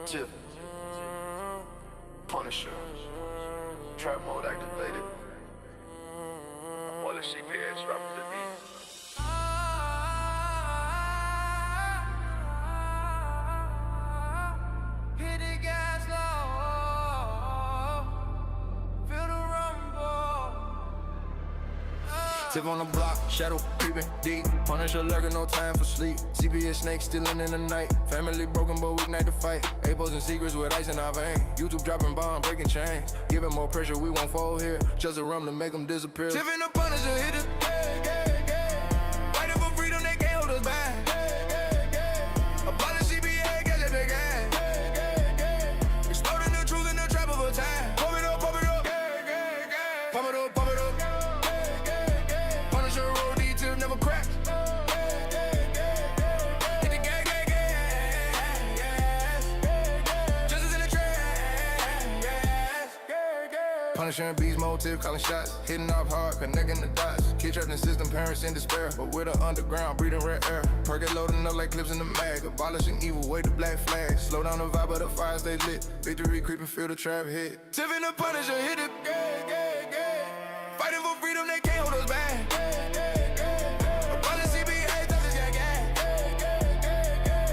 Tiff, Punisher, trap mode activated. All the CPS dropping the beat. Hit the gas low, feel the rumble. Tiff on the block, shadow creeping deep. Punisher lurking, no time for sleep. CPS snakes stealing in the night. Family broken, but we ignite the fight. Apos and secrets with ice in our vein. YouTube dropping bomb, breaking chain. Giving more pressure, we won't fall here. Just a rum to make them disappear. Tiff and the Punisher hit it. Fighting for freedom, they can't hold us back. Abolish CPS, catch it again. Exploding the truth in the trap of a time. Pump it up, pump it up. Pump it up, pump it up. Punisher roll, D-tip never crack. Hit the gang, gang, gang. Justice in the trash. Punisher and beast mode, Tiff calling shots. Hitting off hard, connecting the dots. Kid trapped in system, parents in despair. But with the underground, breathing red air. Perk loading up like clips in the mag. Abolishing evil, wave the black flag. Slow down the vibe, but the fire stay lit. Victory creeping, feel the trap hit. Tiff and the Punisher hit it. Fighting for freedom, they can't hold us back. Abolish CPS, that's just gang, gang.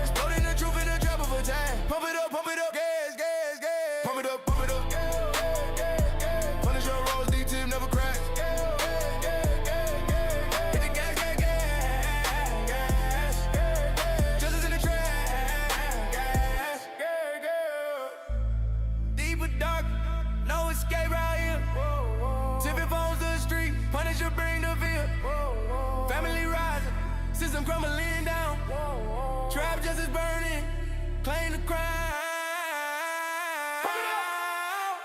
Exploding the truth in the trap of a time. Pump it up, gas, gas, gas. Pump it up, pump it up. Punisher rolls, D-tip never cracks. Hit the gas, gas, gas. Justice in the trash. Deeper dark, no escape right here. Tipping phones to the street, Punisher bring the fear. Family rising, system crumbling down. Trap justice burning, claim the crime.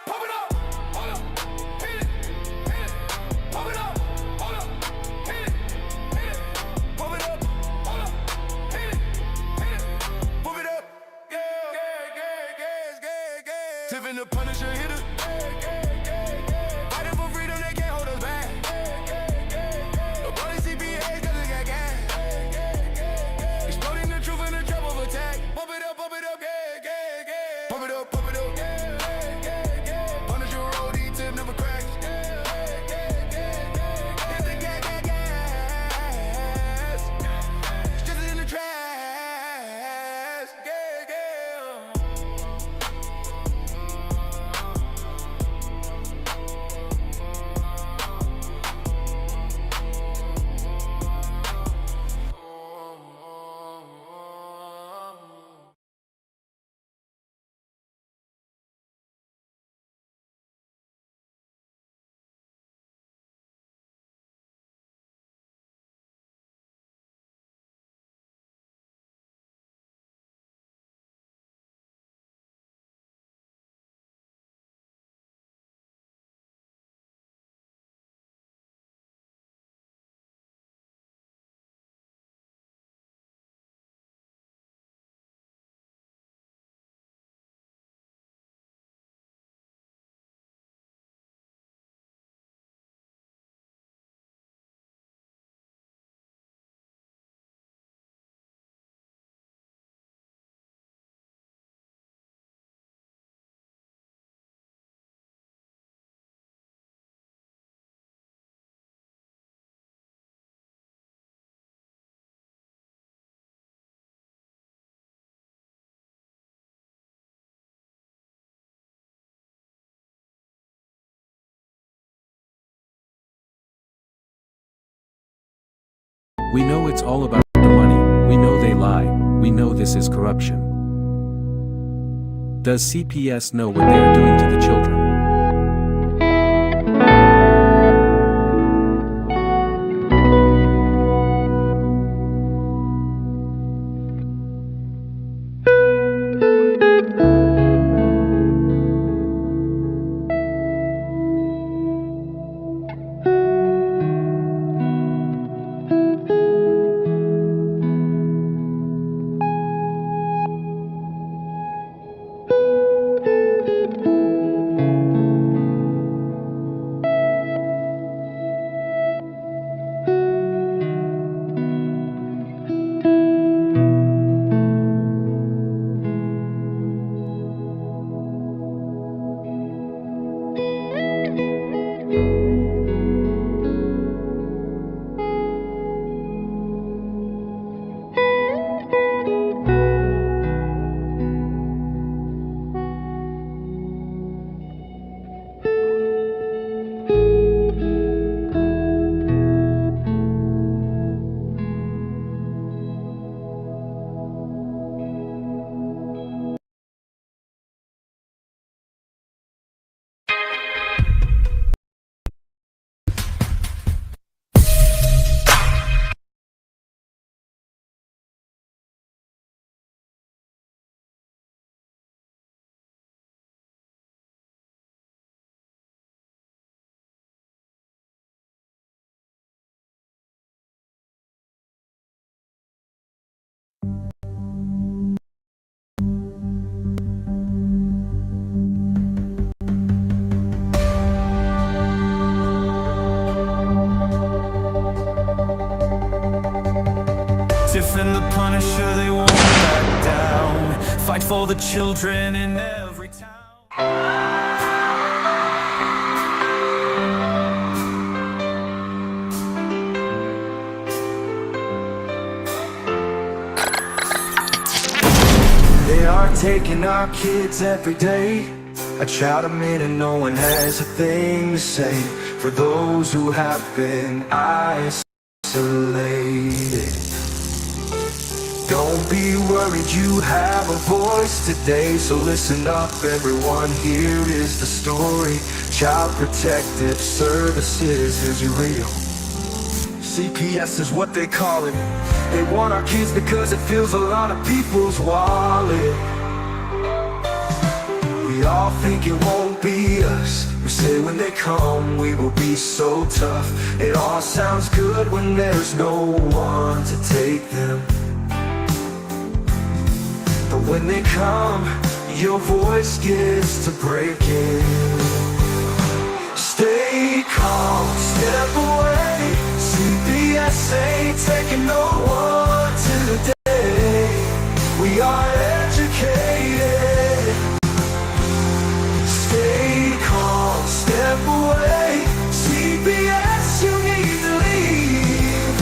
Pump it up, hold up, hit it, pump it up, hold up, hit it, pump it up, hold up, hit it, pump it up, yeah, Tiff and the Punisher hit it. Fighting for freedom, they can't hold us back. Abolish CPS, cause it's got gas. Exploding the truth in the trap of attack. Pump it up, yeah. Pump it up, yeah. Punisher roll, D-tip never cracks. Hit the gas. It's just in the trash. We know it's all about the money, we know they lie, we know this is corruption. Does CPS know what they are doing to the children? Punisher, they won't back down. Fight for the children in every town. They are taking our kids every day. I shout them in and no one has a thing to say. For those who have been isolated, don't be worried, you have a voice today. So listen up everyone, here is the story. Child Protective Services is real. CPS is what they call it. They want our kids because it fills a lot of people's wallet. We all think it won't be us. We say when they come we will be so tough. It all sounds good when there's no one to take them. But when they come, your voice gets to breaking. Stay calm, step away. CPS ain't taking no one today. We are educated. Stay calm, step away. CPS, you need to leave.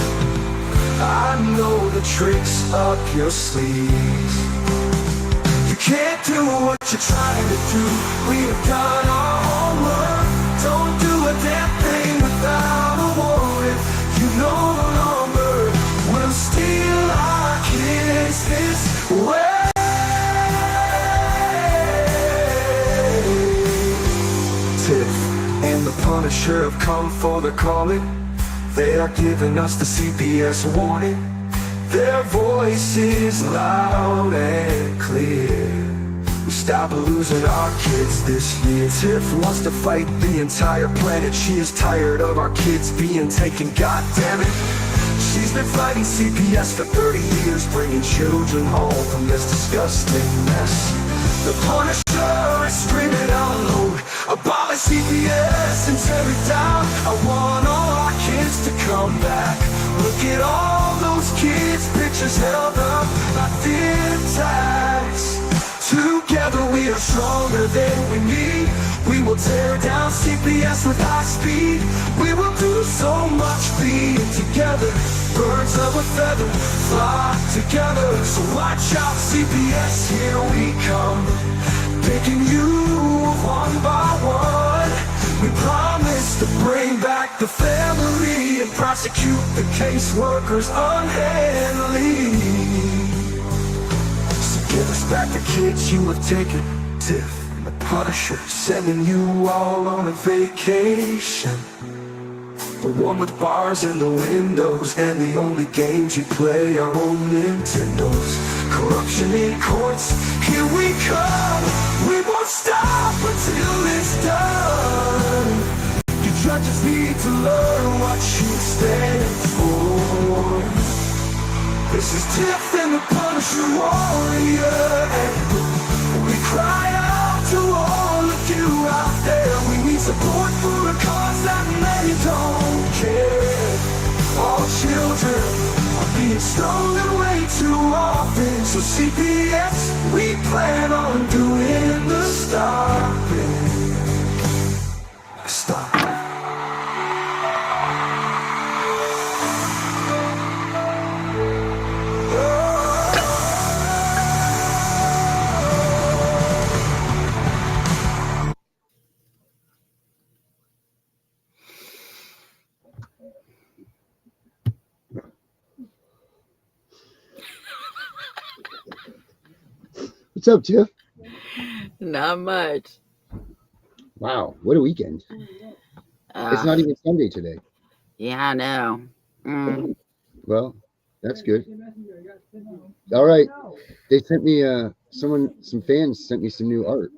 I know the tricks up your sleeves. You can't do what you're trying to do. We have done our homework. Don't do a damn thing without a warrant. You no longer will steal our kids this way. Tiff and the Punisher have come for the calling. They are giving us the CPS warning. Their voice is loud and clear. We stop losing our kids this year. Tiff wants to fight the entire planet. She is tired of our kids being taken, god damn it. She's been fighting CPS for 30 years, bringing children home from this disgusting mess. The Punisher is screaming out loud, abolish CPS and tear it down. I want all our kids to come back. Look at all those kids' pictures held up like thin tags. Together we are stronger than we need. We will tear down CPS with high speed. We will do so much being together. Birds of a feather flock together. So watch out CPS, here we come. Picking you one by one. We promise to bring back the family and prosecute the caseworkers unhandily. Give us back the kids you have taken. Tiff and the Punisher sending you all on a vacation. The one with bars in the windows and the only games you play are on Nintendos. Corruption in courts, here we come. We won't stop until it's done. You judges need to learn what you stand for. This is Tiff and the Punisher warrior. We cry out to all of you out there. We need support for a cause that many don't care. All children are being stolen way too often. So CPS, we plan on doing the stopping. Stop. What's up, Tiff? Not much. Wow, what a weekend. It's not even Sunday today. Yeah, I know. Well, that's good. All right. They sent me some fans sent me some new art.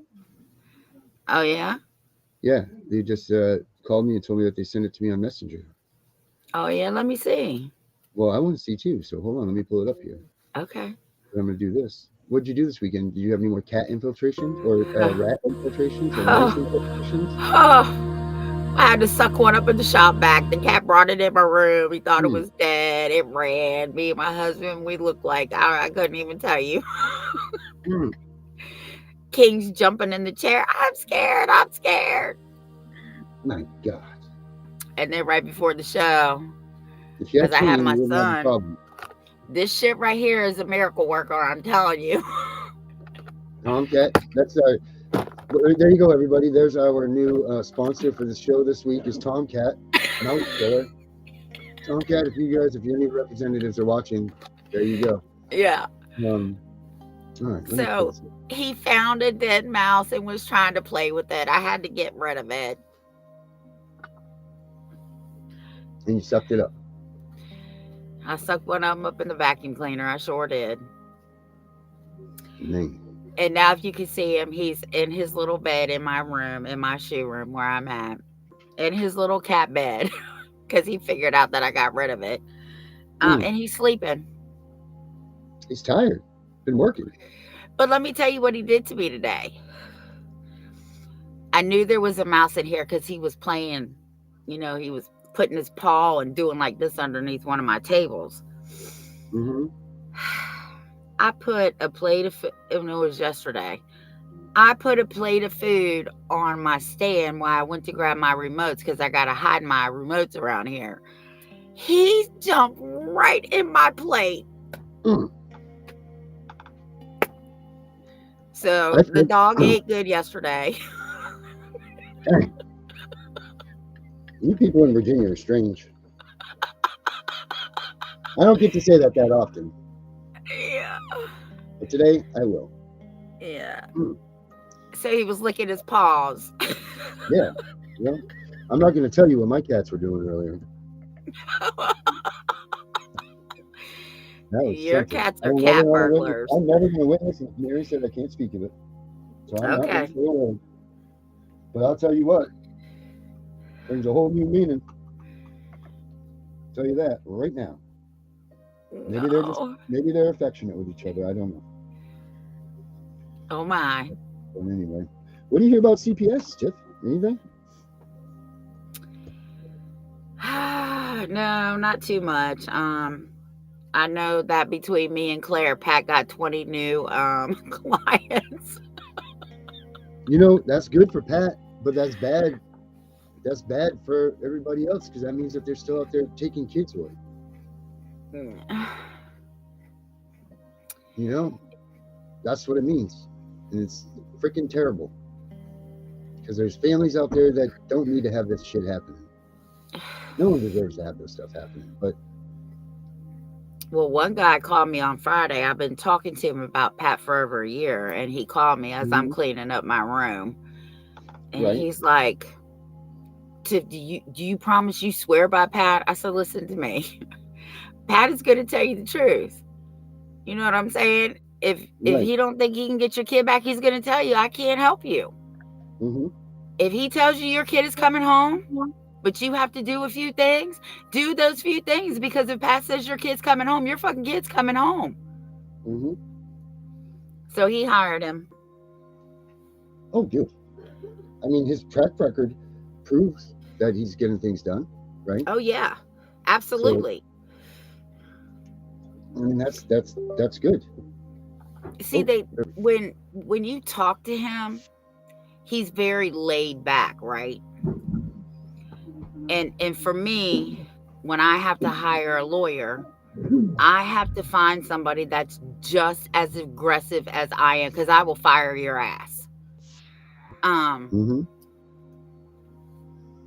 Oh, yeah? Yeah, they just called me and told me that they sent it to me on Messenger. Oh, yeah, let me see. Well, I want to see too, so hold on, let me pull it up here. Okay. I'm going to do this. What did you do this weekend? Did you have any more cat infiltrations or rat infiltrations or mice infiltrations? Oh, I had to suck one up in the shop vac. The cat brought it in my room. He thought it Hmm. was dead. It ran. Me and my husband, we looked like I couldn't even tell you. Hmm. King's jumping in the chair. I'm scared. I'm scared. My God. And then right before the show, If you had because I had children, my you wouldn't have a son, problem. this shit right here is a miracle worker. I'm telling you. Tomcat. That's our. There you go, everybody. There's our new sponsor for the show this week is Tomcat. Mouse killer. Tomcat, if any representatives are watching, there you go. Yeah. All right. Let me So close it. he found a dead mouse and was trying to play with it. I had to get rid of it. And you sucked it up. I sucked one of them up in the vacuum cleaner. I sure did. Man. And now if you can see him, he's in his little bed in my room, in my shoe room where I'm at. In his little cat bed. Because he figured out that I got rid of it. And he's sleeping. He's tired. Been working. But let me tell you what he did to me today. I knew there was a mouse in here because he was playing, he was putting his paw and doing like this underneath one of my tables. Mm-hmm. I put a plate of food, it was yesterday. I put a plate of food on my stand while I went to grab my remotes because I got to hide my remotes around here. He jumped right in my plate. So the dog ate good yesterday. Hey. You people in Virginia are strange. I don't get to say that often. Yeah. But today, I will. Yeah. So he was licking his paws. Yeah. Well, I'm not going to tell you what my cats were doing earlier. Your cats are cat burglars. I'm never going to witness it. Mary said I can't speak of it. So I'm not going to say a word. But I'll tell you what. Brings a whole new meaning. I'll tell you that right now. Maybe they're affectionate with each other. I don't know. Oh my. But anyway, what do you hear about CPS, Tiff? Anything? No, not too much. I know that between me and Claire, Pat got 20 new clients. That's good for Pat, but that's bad. That's bad for everybody else because that means that they're still out there taking kids away. That's what it means. And it's freaking terrible. Because there's families out there that don't need to have this shit happening. No one deserves to have this stuff happening. But well, one guy called me on Friday. I've been talking to him about Pat for over a year, and he called me as I'm cleaning up my room. And he's like, Tiff, do you promise you swear by Pat? I said, listen to me. Pat is going to tell you the truth. You know what I'm saying? If he don't think he can get your kid back, he's going to tell you, I can't help you. Mm-hmm. If he tells you your kid is coming home, but you have to do a few things, do those few things, because if Pat says your kid's coming home, your fucking kid's coming home. Mm-hmm. So he hired him. Oh, good. I mean, his track record proves that he's getting things done, right? Oh, yeah. Absolutely. So, I mean, that's good. See, when you talk to him, he's very laid back, right? And for me, when I have to hire a lawyer, I have to find somebody that's just as aggressive as I am, because I will fire your ass.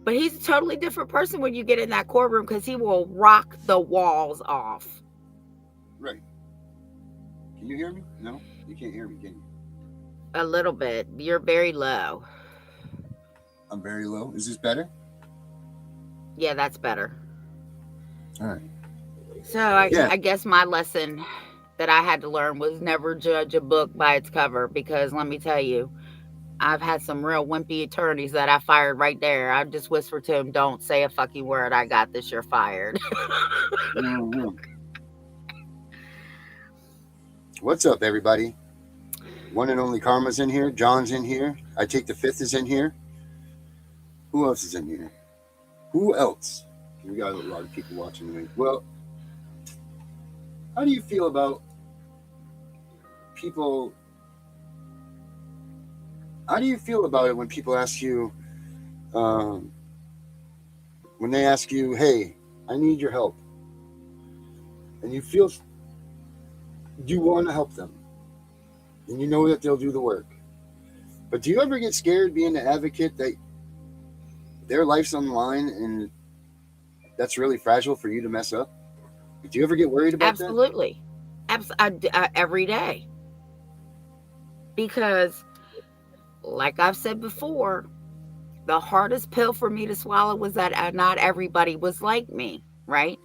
But he's a totally different person when you get in that courtroom, because he will rock the walls off. Right. Can you hear me? No, you can't hear me, can you? A little bit. You're very low. I'm very low. Is this better? Yeah, that's better. All right. So I guess my lesson that I had to learn was never judge a book by its cover, because let me tell you, I've had some real wimpy attorneys that I fired right there. I just whispered to them, don't say a fucking word. I got this. You're fired. Mm-hmm. What's up, everybody? One and only Karma's in here. John's in here. I Take the Fifth is in here. Who else is in here? Who else? We got a lot of people watching tonight. Well, how do you feel about people? How do you feel about it when people ask you, when they ask you, hey, I need your help, and you feel you want to help them, and you know that they'll do the work, but do you ever get scared being the advocate that their life's on the line and that's really fragile for you to mess up? Do you ever get worried about Absolutely. Every day. Because, like I've said before, the hardest pill for me to swallow was that not everybody was like me, right?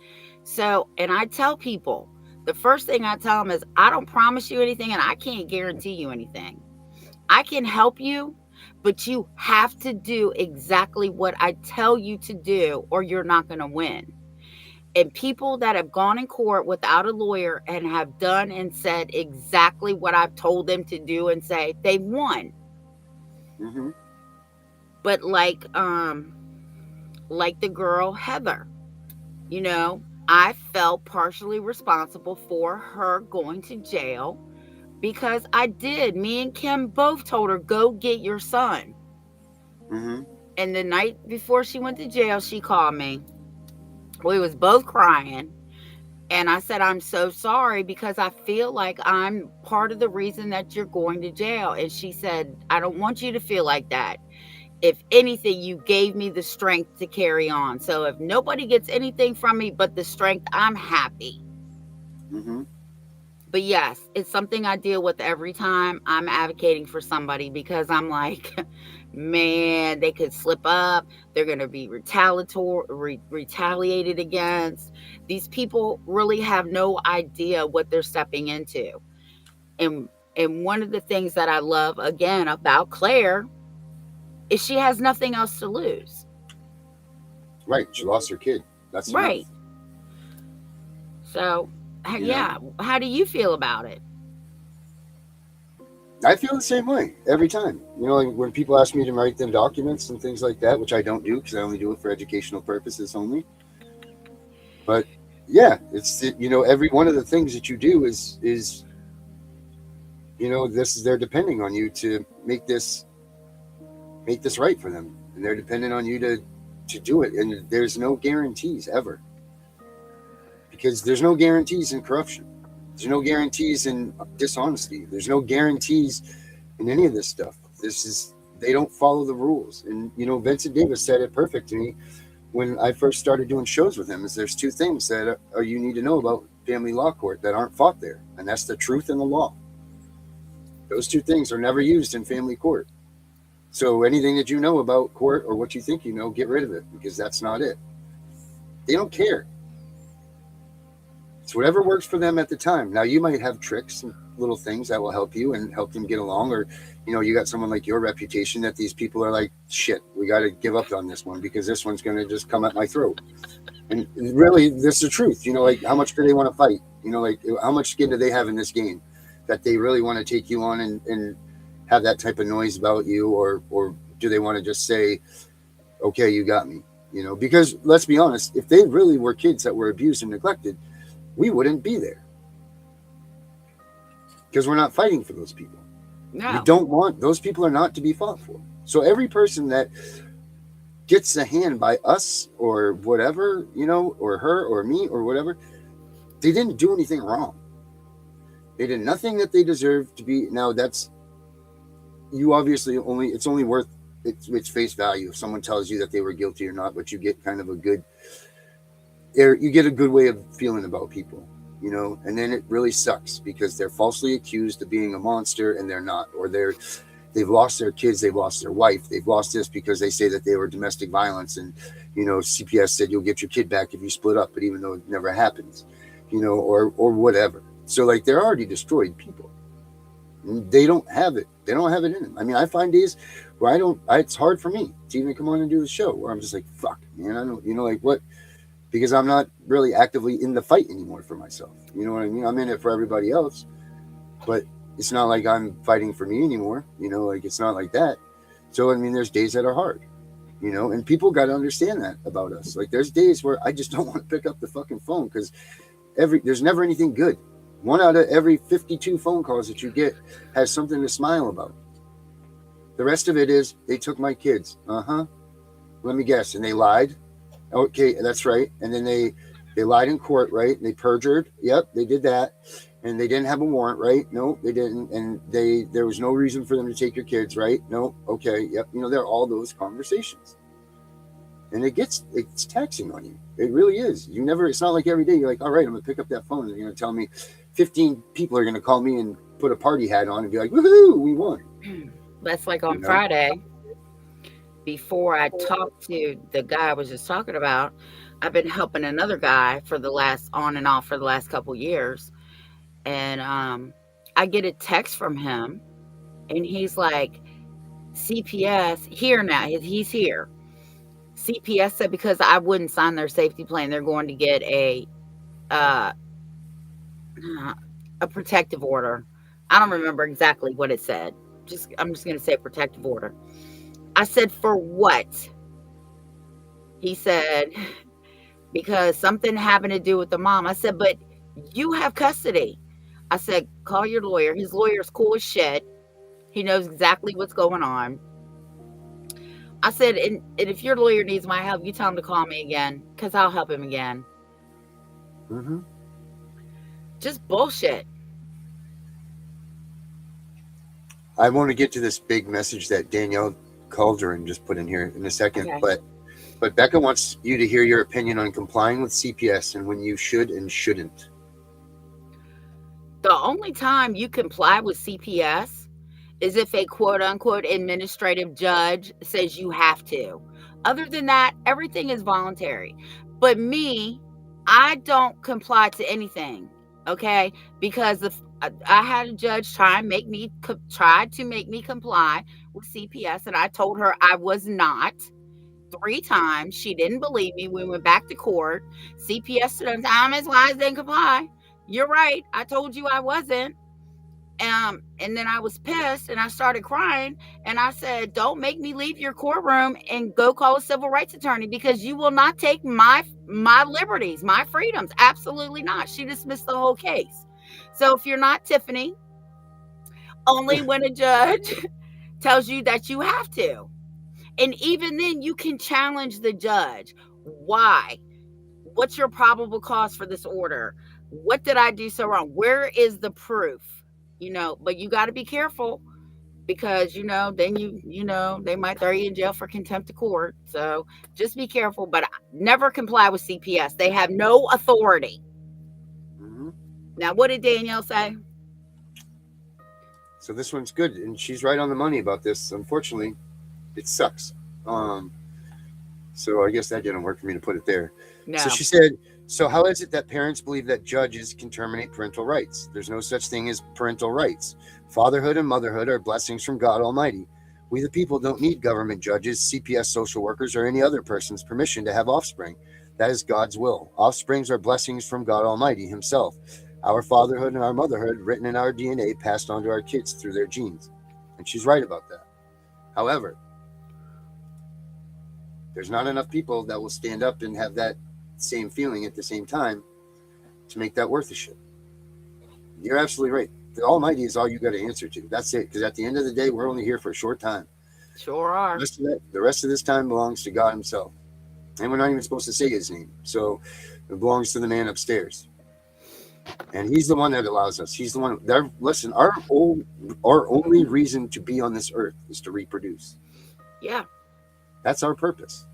So, and I tell people, the first thing I tell them is, I don't promise you anything and I can't guarantee you anything. I can help you, but you have to do exactly what I tell you to do or you're not going to win. And people that have gone in court without a lawyer and have done and said exactly what I've told them to do and say, they've won. Mm-hmm. But like the girl Heather, you know, I felt partially responsible for her going to jail because I did. Me and Kim both told her, go get your son. Mm-hmm. And the night before she went to jail, she called me. We was both crying. And I said, I'm so sorry because I feel like I'm part of the reason that you're going to jail. And she said, I don't want you to feel like that. If anything, you gave me the strength to carry on. So if nobody gets anything from me but the strength, I'm happy. Mm-hmm. But yes, it's something I deal with every time I'm advocating for somebody because I'm like, man, they could slip up. They're going to be retaliated against. These people really have no idea what they're stepping into. And one of the things that I love, again, about Claire is she has nothing else to lose. Right. She lost her kid. That's right. Enough. So, yeah. How do you feel about it? I feel the same way every time. You know, like when people ask me to write them documents and things like that, which I don't do because I only do it for educational purposes only. But yeah, it's, you know, every one of the things that you do is, you know, they're depending on you to make this right for them. And they're dependent on you to do it. And there's no guarantees ever. Because there's no guarantees in corruption. There's no guarantees in dishonesty. There's no guarantees in any of this stuff. They don't follow the rules. And, you know, Vincent Davis said it perfect to me when I first started doing shows with him, is there's two things that you need to know about family law court that aren't fought there. And that's the truth and the law. Those two things are never used in family court. So anything that you know about court or what you think you know, get rid of it because that's not it. They don't care. It's whatever works for them at the time. Now, you might have tricks and little things that will help you and help them get along. Or, you know, you got someone like your reputation that these people are like, shit, we got to give up on this one because this one's going to just come at my throat. And really, this is the truth. You know, like, how much do they want to fight? You know, like, how much skin do they have in this game that they really want to take you on and have that type of noise about you? Or do they want to just say, okay, you got me? You know, because let's be honest, if they really were kids that were abused and neglected, we wouldn't be there because we're not fighting for those people. No. We don't want, those people are not to be fought for. So every person that gets a hand by us or whatever, you know, or her or me or whatever, they didn't do anything wrong. They did nothing that they deserved to be. Now that's, you obviously it's only worth its face value if someone tells you that they were guilty or not, but you get kind of a good way of feeling about people, you know, and then it really sucks because they're falsely accused of being a monster and they're not, or they've lost their kids, they've lost their wife, they've lost this because they say that they were domestic violence and, you know, CPS said you'll get your kid back if you split up, but even though it never happens, you know, or whatever. So like they're already destroyed people. They don't have it. They don't have it in them. I mean, I find days where it's hard for me to even come on and do the show where I'm just like, fuck, man, I don't, you know, like what? Because I'm not really actively in the fight anymore for myself. You know what I mean? I'm in it for everybody else, but it's not like I'm fighting for me anymore. You know, like it's not like that. So, I mean, there's days that are hard. you know, and people got to understand that about us. Like there's days where I just don't want to pick up the fucking phone because there's never anything good. 1 out of every 52 phone calls that you get has something to smile about. The rest of it is they took my kids. Let me guess. And they lied. Okay, that's right. And then they lied in court, right? They perjured. Yep, they did that. And they didn't have a warrant, right? No, they didn't. And there was no reason for them to take your kids, right? No, okay, yep. You know, there are all those conversations. And it's taxing on you. It really is. It's not like every day you're like, all right, I'm going to pick up that phone and you're going to tell me 15 people are going to call me and put a party hat on and be like, woohoo, we won. That's like on Friday, before I talked to the guy I was just talking about, I've been helping another guy on and off for the last couple years. And I get a text from him and he's like, CPS here now. He's here. CPS said because I wouldn't sign their safety plan, they're going to get a protective order. I don't remember exactly what it said. I'm just going to say protective order. I said, for what? He said, because something having to do with the mom. I said, but you have custody. I said, call your lawyer. His lawyer's cool as shit. He knows exactly what's going on. I said, and if your lawyer needs my help, you tell him to call me again, because I'll help him again. Mm-hmm. Just bullshit. I want to get to this big message that Danielle Calderon just put in here in a second, Okay. But Becca wants you to hear your opinion on complying with CPS and when you should and shouldn't. The only time you comply with CPS is if a quote unquote administrative judge says you have to. Other than that, everything is voluntary. But me, I don't comply to anything. Okay, because I had a judge try to make me comply with CPS, and I told her I was not 3 times. She didn't believe me. We went back to court. CPS stood up and said, Ms. Wise didn't comply. You're right. I told you I wasn't. And then I was pissed and I started crying and I said, don't make me leave your courtroom and go call a civil rights attorney because you will not take my liberties, my freedoms. Absolutely not. She dismissed the whole case. So if you're not Tiffany, only when a judge tells you that you have to. And even then you can challenge the judge. Why? What's your probable cause for this order? What did I do so wrong? Where is the proof? You know, but you got to be careful because, you know, then they might throw you in jail for contempt of court. So just be careful, but never comply with CPS. They have no authority. Mm-hmm. Now, what did Danielle say? So this one's good. And she's right on the money about this. Unfortunately, it sucks. So I guess that didn't work for me to put it there. No. So she said, so how is it that parents believe that judges can terminate parental rights? There's no such thing as parental rights. Fatherhood and motherhood are blessings from God Almighty. We the people don't need government judges, CPS social workers, or any other person's permission to have offspring. That is God's will. Offsprings are blessings from God Almighty himself. Our fatherhood and our motherhood written in our DNA passed on to our kids through their genes. And she's right about that. However, there's not enough people that will stand up and have that same feeling at the same time to make that worth a shit. You're absolutely right. The Almighty is all you got to answer to. That's it. Because at the end of the day, we're only here for a short time. Sure are. The rest of this time belongs to God himself. And we're not even supposed to say his name. So it belongs to the man upstairs. And he's the one that allows us. He's the one. Listen, our only reason to be on this earth is to reproduce. Yeah. That's our purpose.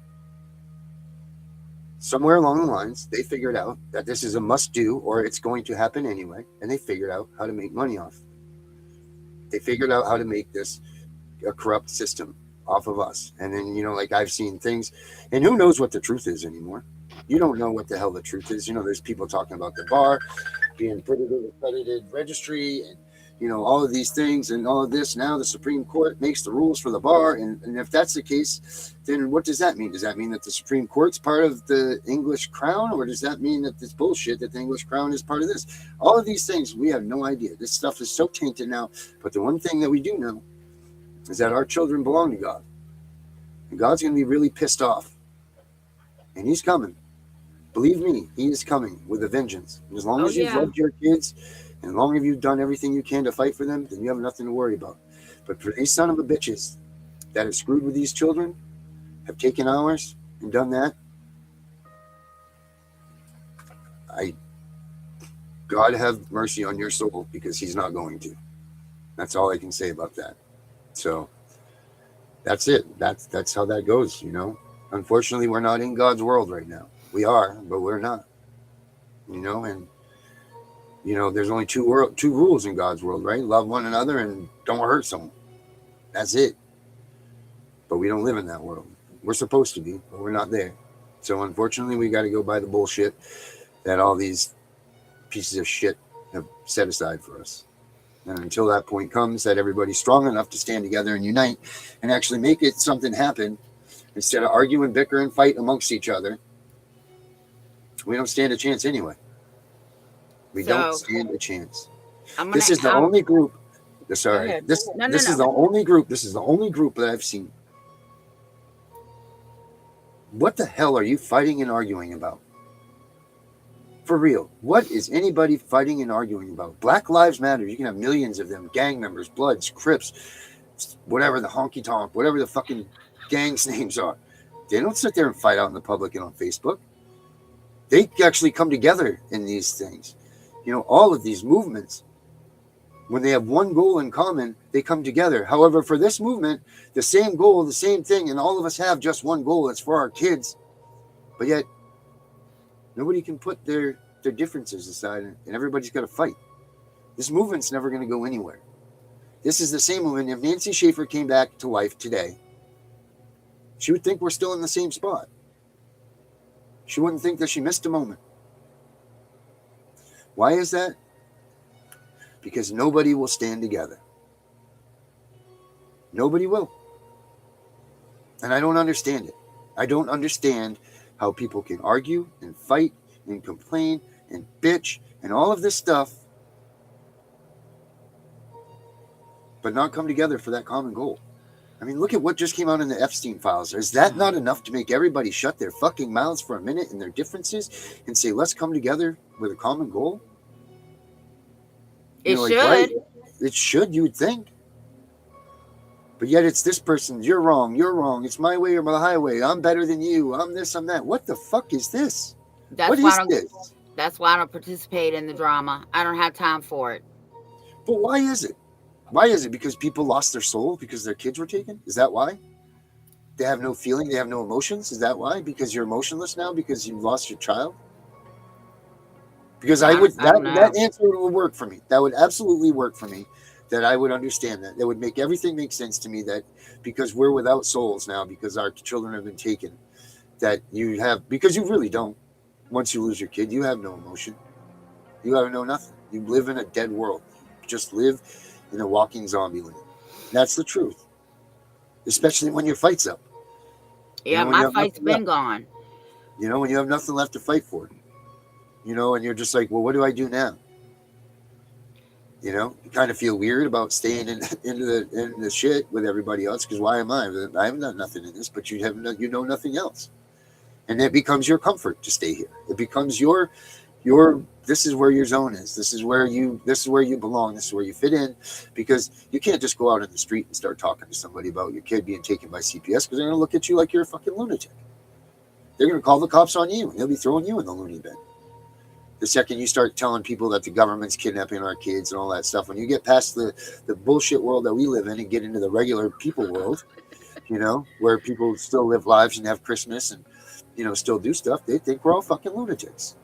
Somewhere along the lines, they figured out that this is a must-do, or it's going to happen anyway, and they figured out how to make money off. They figured out how to make this a corrupt system off of us. And then, you know, like I've seen things, and who knows what the truth is anymore? You don't know what the hell the truth is. You know, there's people talking about the bar being put in the accredited registry, and you know, all of these things and all of this. Now the Supreme Court makes the rules for the bar. And if that's the case, then what does that mean? Does that mean that the Supreme Court's part of the English crown? Or does that mean that this bullshit that the English crown is part of this? All of these things, we have no idea. This stuff is so tainted now. But the one thing that we do know is that our children belong to God. And God's going to be really pissed off. And he's coming. Believe me, he is coming with a vengeance. And as long as you've loved your kids, and as long as you've done everything you can to fight for them, then you have nothing to worry about. But for these son of a bitches that have screwed with these children, have taken ours and done that, God have mercy on your soul, because he's not going to. That's all I can say about that. So that's it. That's how that goes, you know. Unfortunately, we're not in God's world right now. We are, but we're not. You know, and you know, there's only two rules in God's world, right? Love one another and don't hurt someone. That's it. But we don't live in that world. We're supposed to be, but we're not there. So unfortunately, we got to go by the bullshit that all these pieces of shit have set aside for us. And until that point comes that everybody's strong enough to stand together and unite and actually make it something happen, instead of argue and bicker and fight amongst each other, we don't stand a chance anyway. We don't stand a chance. This is the only group. Sorry, this is the only group. This is the only group that I've seen. What the hell are you fighting and arguing about? For real, what is anybody fighting and arguing about? Black Lives Matter. You can have millions of them. Gang members, Bloods, Crips, whatever the honky tonk, whatever the fucking gangs' names are. They don't sit there and fight out in the public and on Facebook. They actually come together in these things. You know, all of these movements, when they have one goal in common, they come together. However, for this movement, the same goal, the same thing, and all of us have just one goal. It's for our kids. But yet, nobody can put their differences aside, and everybody's got to fight. This movement's never going to go anywhere. This is the same movement. If Nancy Schaefer came back to life today, she would think we're still in the same spot. She wouldn't think that she missed a moment. Why is that? Because nobody will stand together. Nobody will. And I don't understand it. I don't understand how people can argue and fight and complain and bitch and all of this stuff, but not come together for that common goal. I mean, look at what just came out in the Epstein files. Is that not enough to make everybody shut their fucking mouths for a minute in their differences and say, let's come together with a common goal? It should. It should, you would think. But yet it's this person. You're wrong. It's my way or my highway. I'm better than you. I'm this, I'm that. What the fuck is this? What is this? That's why I don't participate in the drama. I don't have time for it. But why is it? Why is it? Because people lost their soul because their kids were taken? Is that why? They have no feeling. They have no emotions. Is that why? Because you're emotionless now because you lost your child? Because that answer would work for me. That would absolutely work for me. That I would understand that. That would make everything make sense to me, that because we're without souls now, because our children have been taken, that you have, because you really don't. Once you lose your kid, you have no emotion. You have no nothing. You live in a dead world. You just live in a walking zombie land. That's the truth. Especially when your fight's up. Yeah, my fight's been gone. You know, when you have nothing left to fight for. You know, and you're just like, well, what do I do now? You know, you kind of feel weird about staying in the shit with everybody else, because why am I? I have done nothing in this, but you know nothing else, and it becomes your comfort to stay here. It becomes your this is where your zone is. This is where you belong. This is where you fit in, because you can't just go out in the street and start talking to somebody about your kid being taken by CPS, because they're going to look at you like you're a fucking lunatic. They're going to call the cops on you, and they'll be throwing you in the loony bin. The second you start telling people that the government's kidnapping our kids and all that stuff, when you get past the bullshit world that we live in and get into the regular people world, you know, where people still live lives and have Christmas and, you know, still do stuff, they think we're all fucking lunatics.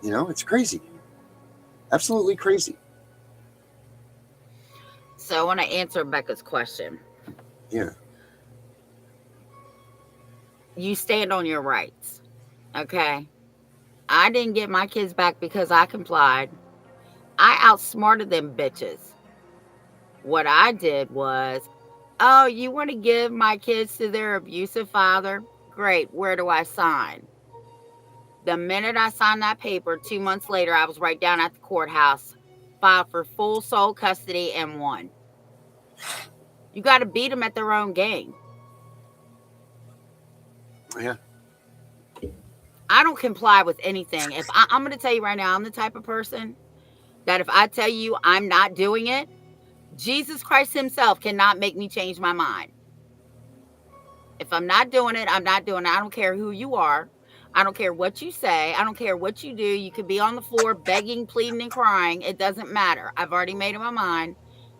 You know, it's crazy. Absolutely crazy. So I want to answer Becca's question. Yeah. You stand on your rights. Okay. I didn't get my kids back because I complied. I outsmarted them bitches. What I did was, oh, you want to give my kids to their abusive father? Great. Where do I sign? The minute I signed that paper, 2 months later, I was right down at the courthouse, filed for full sole custody and won. You got to beat them at their own game. Yeah. I don't comply with anything. If I'm going to tell you right now, I'm the type of person that if I tell you I'm not doing it, Jesus Christ himself cannot make me change my mind. If I'm not doing it, I'm not doing it. I don't care who you are. I don't care what you say. I don't care what you do. You could be on the floor begging, pleading, and crying. It doesn't matter. I've already made up my mind.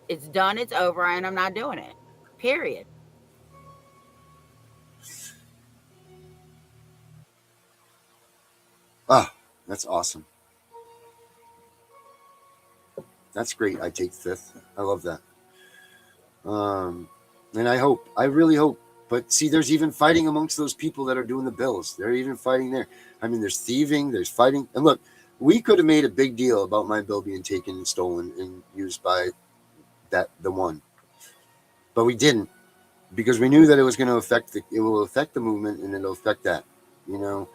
It's done. It's over. And I'm not doing it. Period. Ah, that's awesome. That's great. I take fifth. I love that. And I really hope. But see, there's even fighting amongst those people that are doing the bills. They're even fighting there. I mean, there's thieving, there's fighting. And look, we could have made a big deal about my bill being taken and stolen and used by the one. But we didn't, because we knew that it was going to it will affect the movement, and it'll affect that. You know,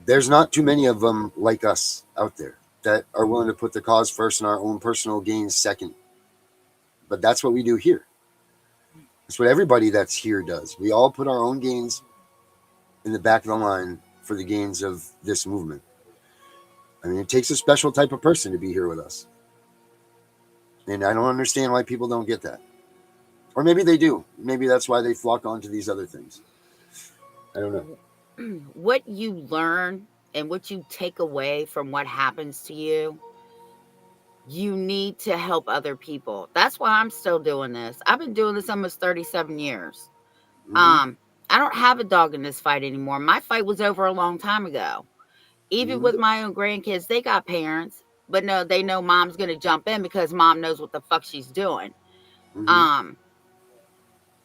there's not too many of them like us out there that are willing to put the cause first and our own personal gains second. But that's what we do here. That's what everybody that's here does. We all put our own gains in the back of the line for the gains of this movement. I mean, it takes a special type of person to be here with us. And I don't understand why people don't get that. Or maybe they do. Maybe that's why they flock onto these other things. I don't know. What you learn and what you take away from what happens to you, you need to help other people. That's why I'm still doing this. I've been doing this almost 37 years. I don't have a dog in this fight anymore. My fight was over a long time ago. Even with my own grandkids, they got parents, but no, they know mom's going to jump in because mom knows what the fuck she's doing.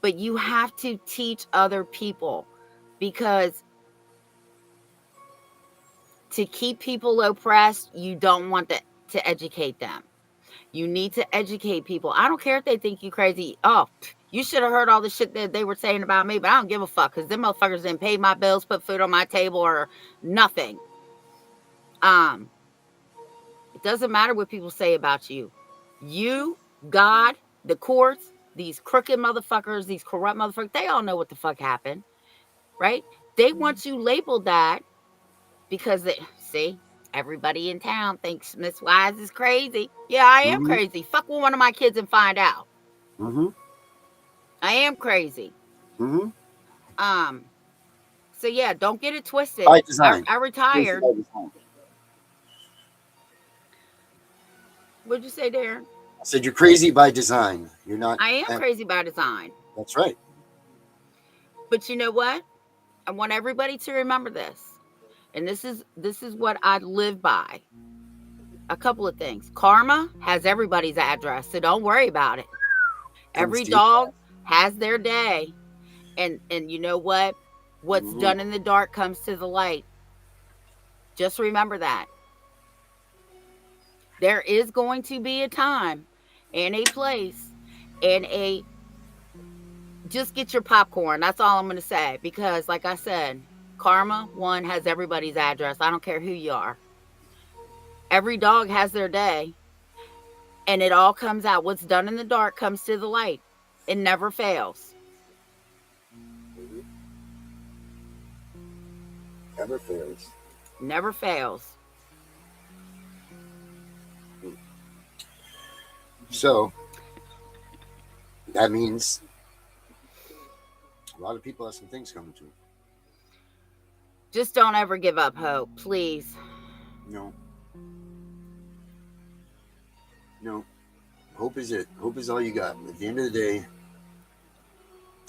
But you have to teach other people, because to keep people oppressed, you don't want to educate them. You need to educate people. I don't care if they think you crazy. Oh, you should have heard all the shit that they were saying about me, but I don't give a fuck, because them motherfuckers didn't pay my bills, put food on my table, or nothing. It doesn't matter what people say about you. You, God, the courts, these crooked motherfuckers, these corrupt motherfuckers, they all know what the fuck happened, right? They want you labeled that because see, everybody in town thinks Miss Wise is crazy. Yeah, I am crazy. Fuck with one of my kids and find out. I am crazy. So yeah, don't get it twisted. By design. I retired. What'd you say, Darren? I said you're crazy by design. You're not. I am crazy by design. That's right. But you know what? I want everybody to remember this. And this is what I live by. A couple of things. Karma has everybody's address, so don't worry about it. Every dog has their day. And you know what? What's done in the dark comes to the light. Just remember that. There is going to be a time and a place and just get your popcorn. That's all I'm going to say. Because like I said, karma, one, has everybody's address. I don't care who you are. Every dog has their day. And it all comes out. What's done in the dark comes to the light. It never fails. Never fails. Never fails. So that means a lot of people have some things coming to them. Just don't ever give up hope, please. No. Hope is it. Hope is all you got. At the end of the day,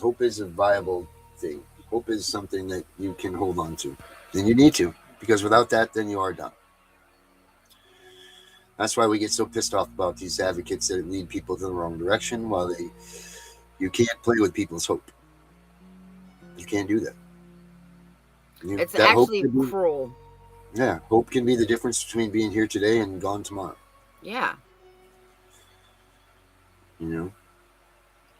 hope is a viable thing. Hope is something that you can hold on to. And you need to, because without that, then you are done. That's why we get so pissed off about these advocates that lead people to the wrong direction. While you can't play with people's hope. You can't do that. It's actually cruel. Yeah, hope can be the difference between being here today and gone tomorrow. Yeah. You know?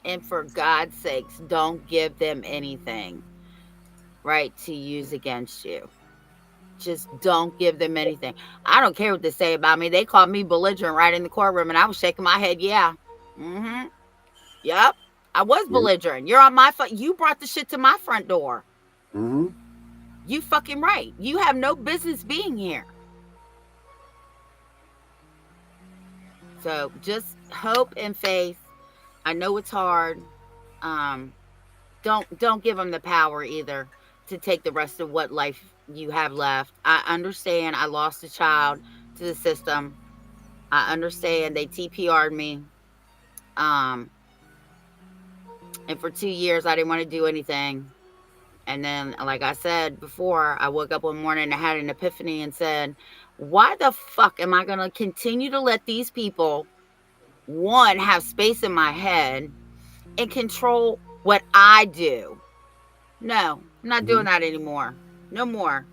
And for God's sakes, don't give them anything, right, to use against you. Just don't give them anything. I don't care what they say about me. They called me belligerent right in the courtroom, and I was shaking my head. Yeah. Yep. I was belligerent. You're on my you brought the shit to my front door. Mm-hmm. You fucking right. You have no business being here. So just hope and faith. I know it's hard. Don't give them the power either to take the rest of what life you have left. I understand I lost a child to the system. I understand they TPR'd me. And for 2 years I didn't want to do anything. And then, like I said before, I woke up one morning and I had an epiphany and said, why the fuck am I going to continue to let these people, one, have space in my head and control what I do? No, I'm not doing that anymore. No more.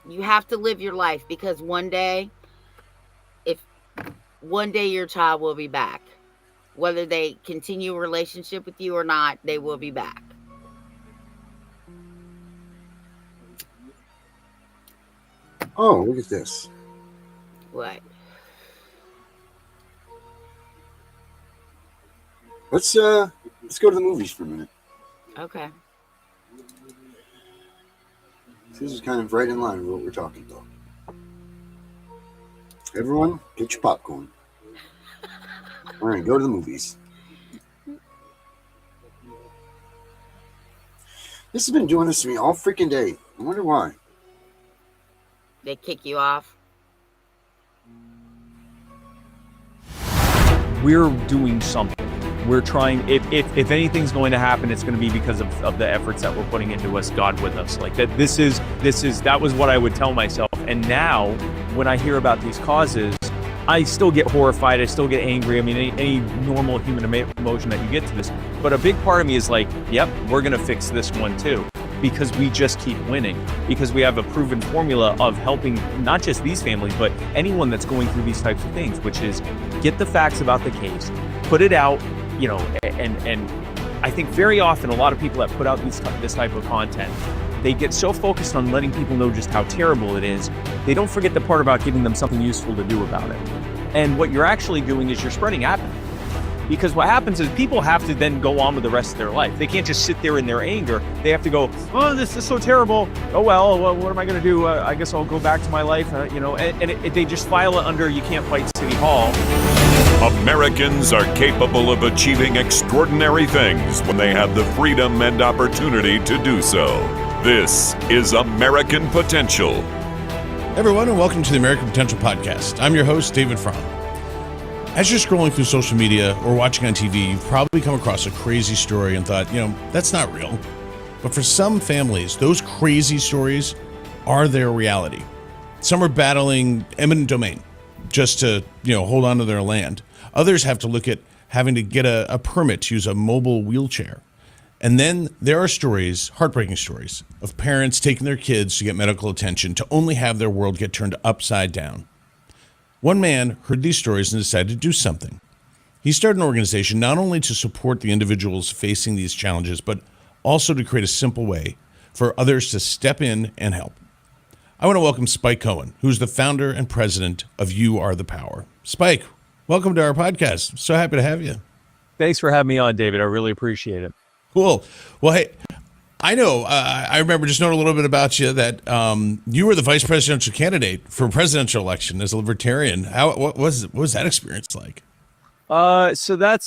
You have to live your life, because one day your child will be back. Whether they continue a relationship with you or not, they will be back. Oh, look at this. What? Let's go to the movies for a minute. Okay. This is kind of right in line with what we're talking about. Everyone, get your popcorn. All right, go to the movies. This has been doing this to me all freaking day. I wonder why. They kick you off. We're doing something. We're trying, if anything's going to happen, it's going to be because of the efforts that we're putting into us, God with us. Like that, that was what I would tell myself. And now when I hear about these causes, I still get horrified. I still get angry. I mean, any normal human emotion that you get to this. But a big part of me is like, yep, we're going to fix this one too. Because we just keep winning. Because we have a proven formula of helping not just these families, but anyone that's going through these types of things, which is get the facts about the case, put it out, and I think very often a lot of people that put out this type of content, they get so focused on letting people know just how terrible it is, they don't forget the part about giving them something useful to do about it. And what you're actually doing is you're spreading apathy. Because what happens is people have to then go on with the rest of their life. They can't just sit there in their anger. They have to go, oh, this is so terrible. Oh, well, what am I going to do? I guess I'll go back to my life, they just file it under you can't fight City Hall. Americans are capable of achieving extraordinary things when they have the freedom and opportunity to do so. This is American Potential. Everyone, and welcome to the American Potential Podcast. I'm your host, David Fromm. As you're scrolling through social media or watching on TV, you've probably come across a crazy story and thought, that's not real. But for some families, those crazy stories are their reality. Some are battling eminent domain just to, hold on to their land. Others have to look at having to get a permit to use a mobile wheelchair. And then there are stories, heartbreaking stories, of parents taking their kids to get medical attention to only have their world get turned upside down. One man heard these stories and decided to do something. He started an organization not only to support the individuals facing these challenges, but also to create a simple way for others to step in and help. I want to welcome Spike Cohen, who's the founder and president of You Are the Power. Spike, welcome to our podcast. So happy to have you. Thanks for having me on, David. I really appreciate it. Cool. Well, hey, I know, I remember just knowing a little bit about you that you were the vice presidential candidate for a presidential election as a libertarian. What was that experience like? So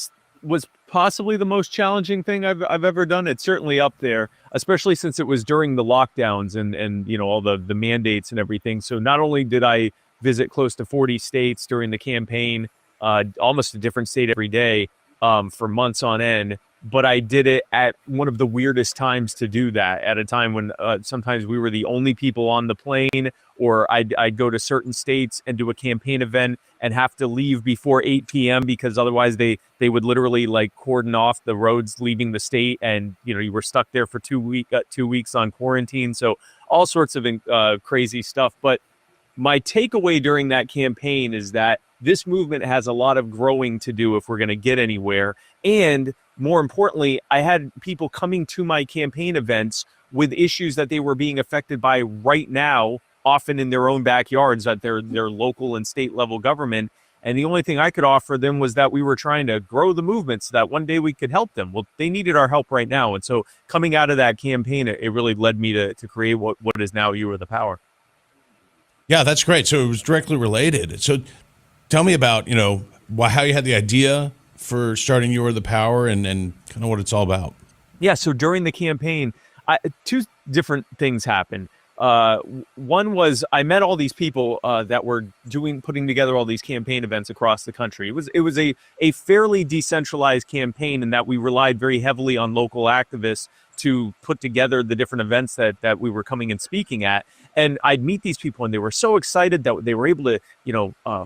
was possibly the most challenging thing I've ever done. It's certainly up there, especially since it was during the lockdowns and all the mandates and everything. So not only did I visit close to 40 states during the campaign, almost a different state every day for months on end, but I did it at one of the weirdest times to do that, at a time when sometimes we were the only people on the plane, or I'd go to certain states and do a campaign event and have to leave before 8 p.m. because otherwise they would literally cordon off the roads leaving the state, and you were stuck there for 2 weeks on quarantine. So all sorts of crazy stuff. But my takeaway during that campaign is that this movement has a lot of growing to do if we're going to get anywhere. And more importantly, I had people coming to my campaign events with issues that they were being affected by right now, often in their own backyards at their local and state level government. And the only thing I could offer them was that we were trying to grow the movement so that one day we could help them. Well, they needed our help right now. And so coming out of that campaign, it really led me to create what is now You Are the Power. Yeah, that's great. So it was directly related. So tell me about, how you had the idea for starting You Are the Power and kind of what it's all about. Yeah, so during the campaign, two different things happened. One was I met all these people that were putting together all these campaign events across the country. It was a fairly decentralized campaign in that we relied very heavily on local activists to put together the different events that we were coming and speaking at. And I'd meet these people and they were so excited that they were able to,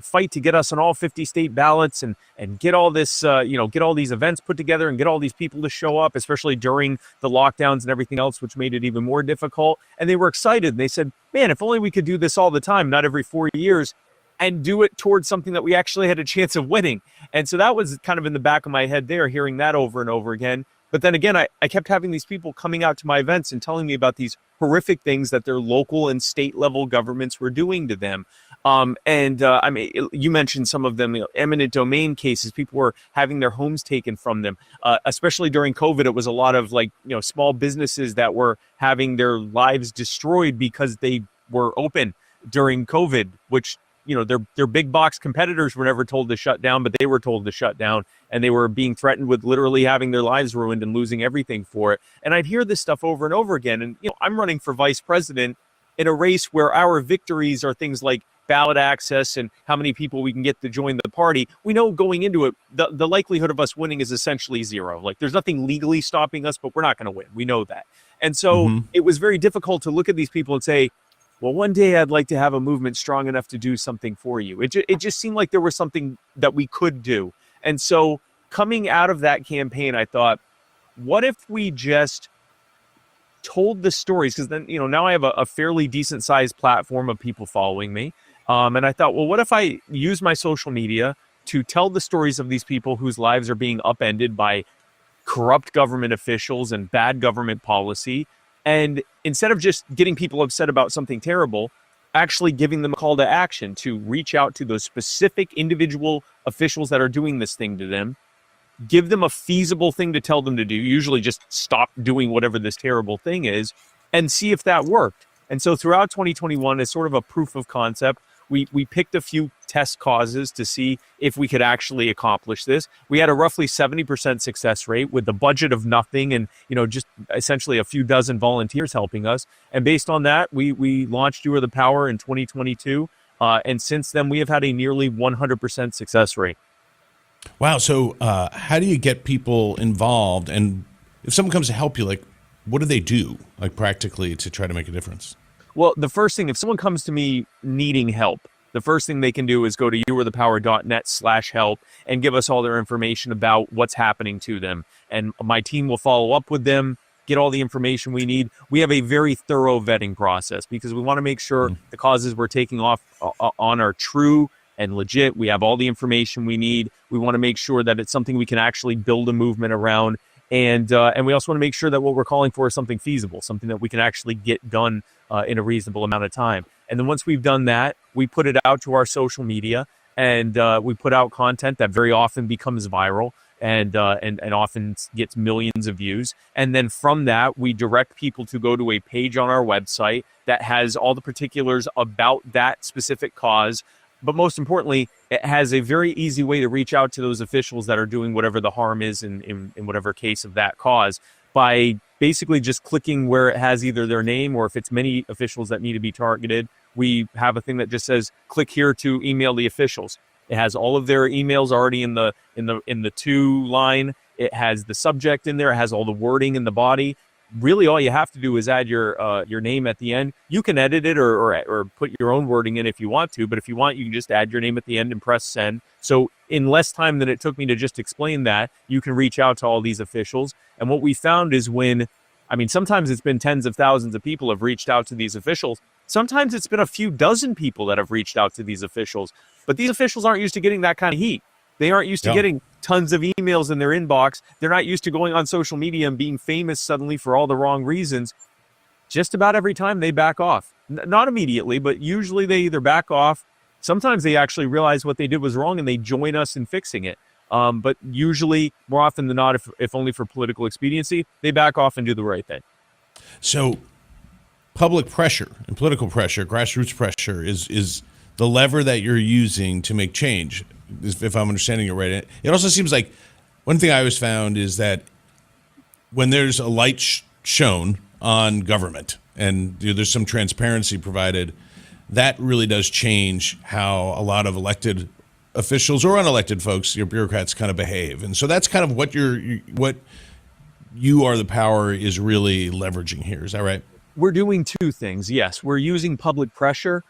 fight to get us on all 50 state ballots and get all this, get all these events put together and get all these people to show up, especially during the lockdowns and everything else, which made it even more difficult. And they were excited. And they said, man, if only we could do this all the time, not every 4 years, and do it towards something that we actually had a chance of winning. And so that was kind of in the back of my head there, hearing that over and over again. But then again, I kept having these people coming out to my events and telling me about these horrific things that their local and state level governments were doing to them. You mentioned some of them, eminent domain cases. People were having their homes taken from them. Especially during COVID, it was a lot of small businesses that were having their lives destroyed because they were open during COVID, which their big box competitors were never told to shut down, but they were told to shut down, and they were being threatened with literally having their lives ruined and losing everything for it. And I'd hear this stuff over and over again. And I'm running for vice president in a race where our victories are things like ballot access and how many people we can get to join the party. We know going into it, the likelihood of us winning is essentially zero. Like, there's nothing legally stopping us, but we're not going to win. We know that. And so it was very difficult to look at these people and say, well, one day I'd like to have a movement strong enough to do something for you. It just seemed like there was something that we could do. And so coming out of that campaign, I thought, what if we just told the stories? Because then, now I have a fairly decent sized platform of people following me. And I thought, well, what if I use my social media to tell the stories of these people whose lives are being upended by corrupt government officials and bad government policy? And instead of just getting people upset about something terrible, actually giving them a call to action to reach out to those specific individual officials that are doing this thing to them, give them a feasible thing to tell them to do, usually just stop doing whatever this terrible thing is, and see if that worked. And so throughout 2021, as sort of a proof of concept, we picked a few test causes to see if we could actually accomplish this. We had a roughly 70% success rate with the budget of nothing and, just essentially a few dozen volunteers helping us. And based on that, we launched You Are the Power in 2022. And since then, we have had a nearly 100% success rate. Wow. So how do you get people involved? And if someone comes to help you, what do they do, practically, to try to make a difference? Well, the first thing, if someone comes to me needing help, the first thing they can do is go to youarethepower.net/help and give us all their information about what's happening to them. And my team will follow up with them, get all the information we need. We have a very thorough vetting process because we want to make sure the causes we're taking on are true and legit. We have all the information we need. We want to make sure that it's something we can actually build a movement around. And we also want to make sure that what we're calling for is something feasible, something that we can actually get done in a reasonable amount of time. And then once we've done that, we put it out to our social media, and we put out content that very often becomes viral and often gets millions of views. And then from that, we direct people to go to a page on our website that has all the particulars about that specific cause. But most importantly, it has a very easy way to reach out to those officials that are doing whatever the harm is in whatever case of that cause by basically just clicking where it has either their name, or if it's many officials that need to be targeted, we have a thing that just says, click here to email the officials. It has all of their emails already in the to line. It has the subject in there. It has all the wording in the body. Really, all you have to do is add your name at the end. You can edit it or put your own wording in if you want to, but if you want, you can just add your name at the end and press send. So in less time than it took me to just explain that, you can reach out to all these officials. And what we found is sometimes it's been tens of thousands of people have reached out to these officials. Sometimes it's been a few dozen people that have reached out to these officials, but these officials aren't used to getting that kind of heat. They aren't used to getting tons of emails in their inbox. They're not used to going on social media and being famous suddenly for all the wrong reasons. Just about every time they back off. Not immediately, but usually they either back off Sometimes they actually realize what they did was wrong and they join us in fixing it. But usually, more often than not, if only for political expediency, they back off and do the right thing. So public pressure and political pressure, grassroots pressure is the lever that you're using to make change, if I'm understanding it right. It also seems like one thing I always found is that when there's a light shown on government and there's some transparency provided, that really does change how a lot of elected officials or unelected folks, your bureaucrats, kind of behave. And so that's kind of what you are the power is really leveraging here. Is that right? We're doing two things. Yes, we're using public pressure.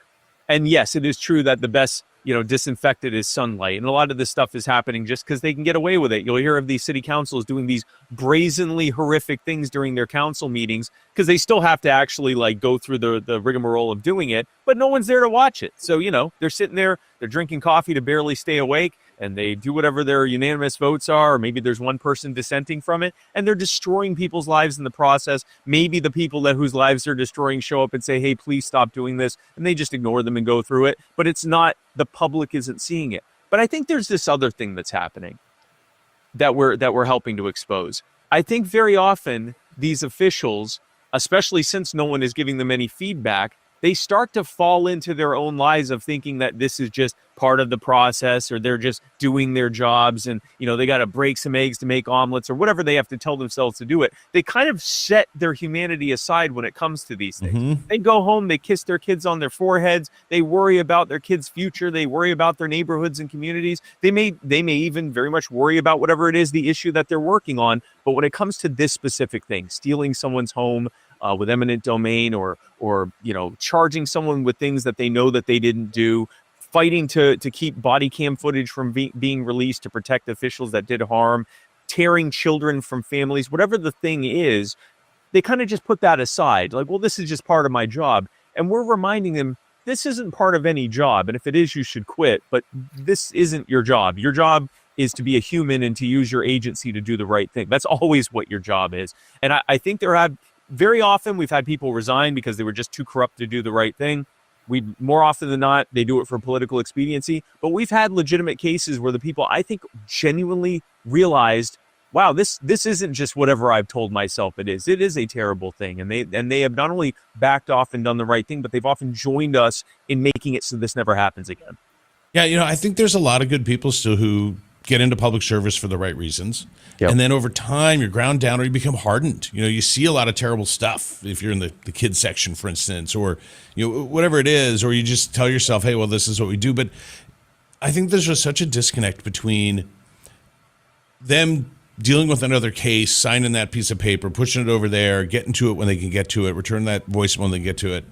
And yes, it is true that the best, disinfectant is sunlight. And a lot of this stuff is happening just because they can get away with it. You'll hear of these city councils doing these brazenly horrific things during their council meetings because they still have to actually go through the rigmarole of doing it, but no one's there to watch it. So, they're sitting there, they're drinking coffee to barely stay awake, and they do whatever their unanimous votes are, or maybe there's one person dissenting from it, and they're destroying people's lives in the process. Maybe the people whose lives they're destroying show up and say, hey, please stop doing this, and they just ignore them and go through it. But it's not, the public isn't seeing it. But I think there's this other thing that's happening that we're helping to expose. I think very often these officials, especially since no one is giving them any feedback, they start to fall into their own lies of thinking that this is just part of the process, or they're just doing their jobs, and they got to break some eggs to make omelets, or whatever they have to tell themselves to do it. They kind of set their humanity aside when it comes to these things. Mm-hmm. They go home, they kiss their kids on their foreheads, they worry about their kids' future, they worry about their neighborhoods and communities. They may even very much worry about whatever it is, the issue that they're working on. But when it comes to this specific thing, stealing someone's home with eminent domain, or charging someone with things that they know that they didn't do, fighting to keep body cam footage from being released to protect officials that did harm, tearing children from families, whatever the thing is, they kind of just put that aside. Well, this is just part of my job. And we're reminding them, this isn't part of any job. And if it is, you should quit. But this isn't your job. Your job is to be a human and to use your agency to do the right thing. That's always what your job is. And I think very often we've had people resign because they were just too corrupt to do the right thing. More often than not, they do it for political expediency. But we've had legitimate cases where the people, I think, genuinely realized, wow, this isn't just whatever I've told myself it is. It is a terrible thing. And they have not only backed off and done the right thing, but they've often joined us in making it so this never happens again. Yeah, I think there's a lot of good people still who get into public service for the right reasons. Yep. And then over time, you're ground down or you become hardened. You see a lot of terrible stuff if you're in the kids section, for instance, or whatever it is, or you just tell yourself, hey, well, this is what we do. But I think there's just such a disconnect between them dealing with another case, signing that piece of paper, pushing it over there, getting to it when they can get to it, return that voicemail when they get to it.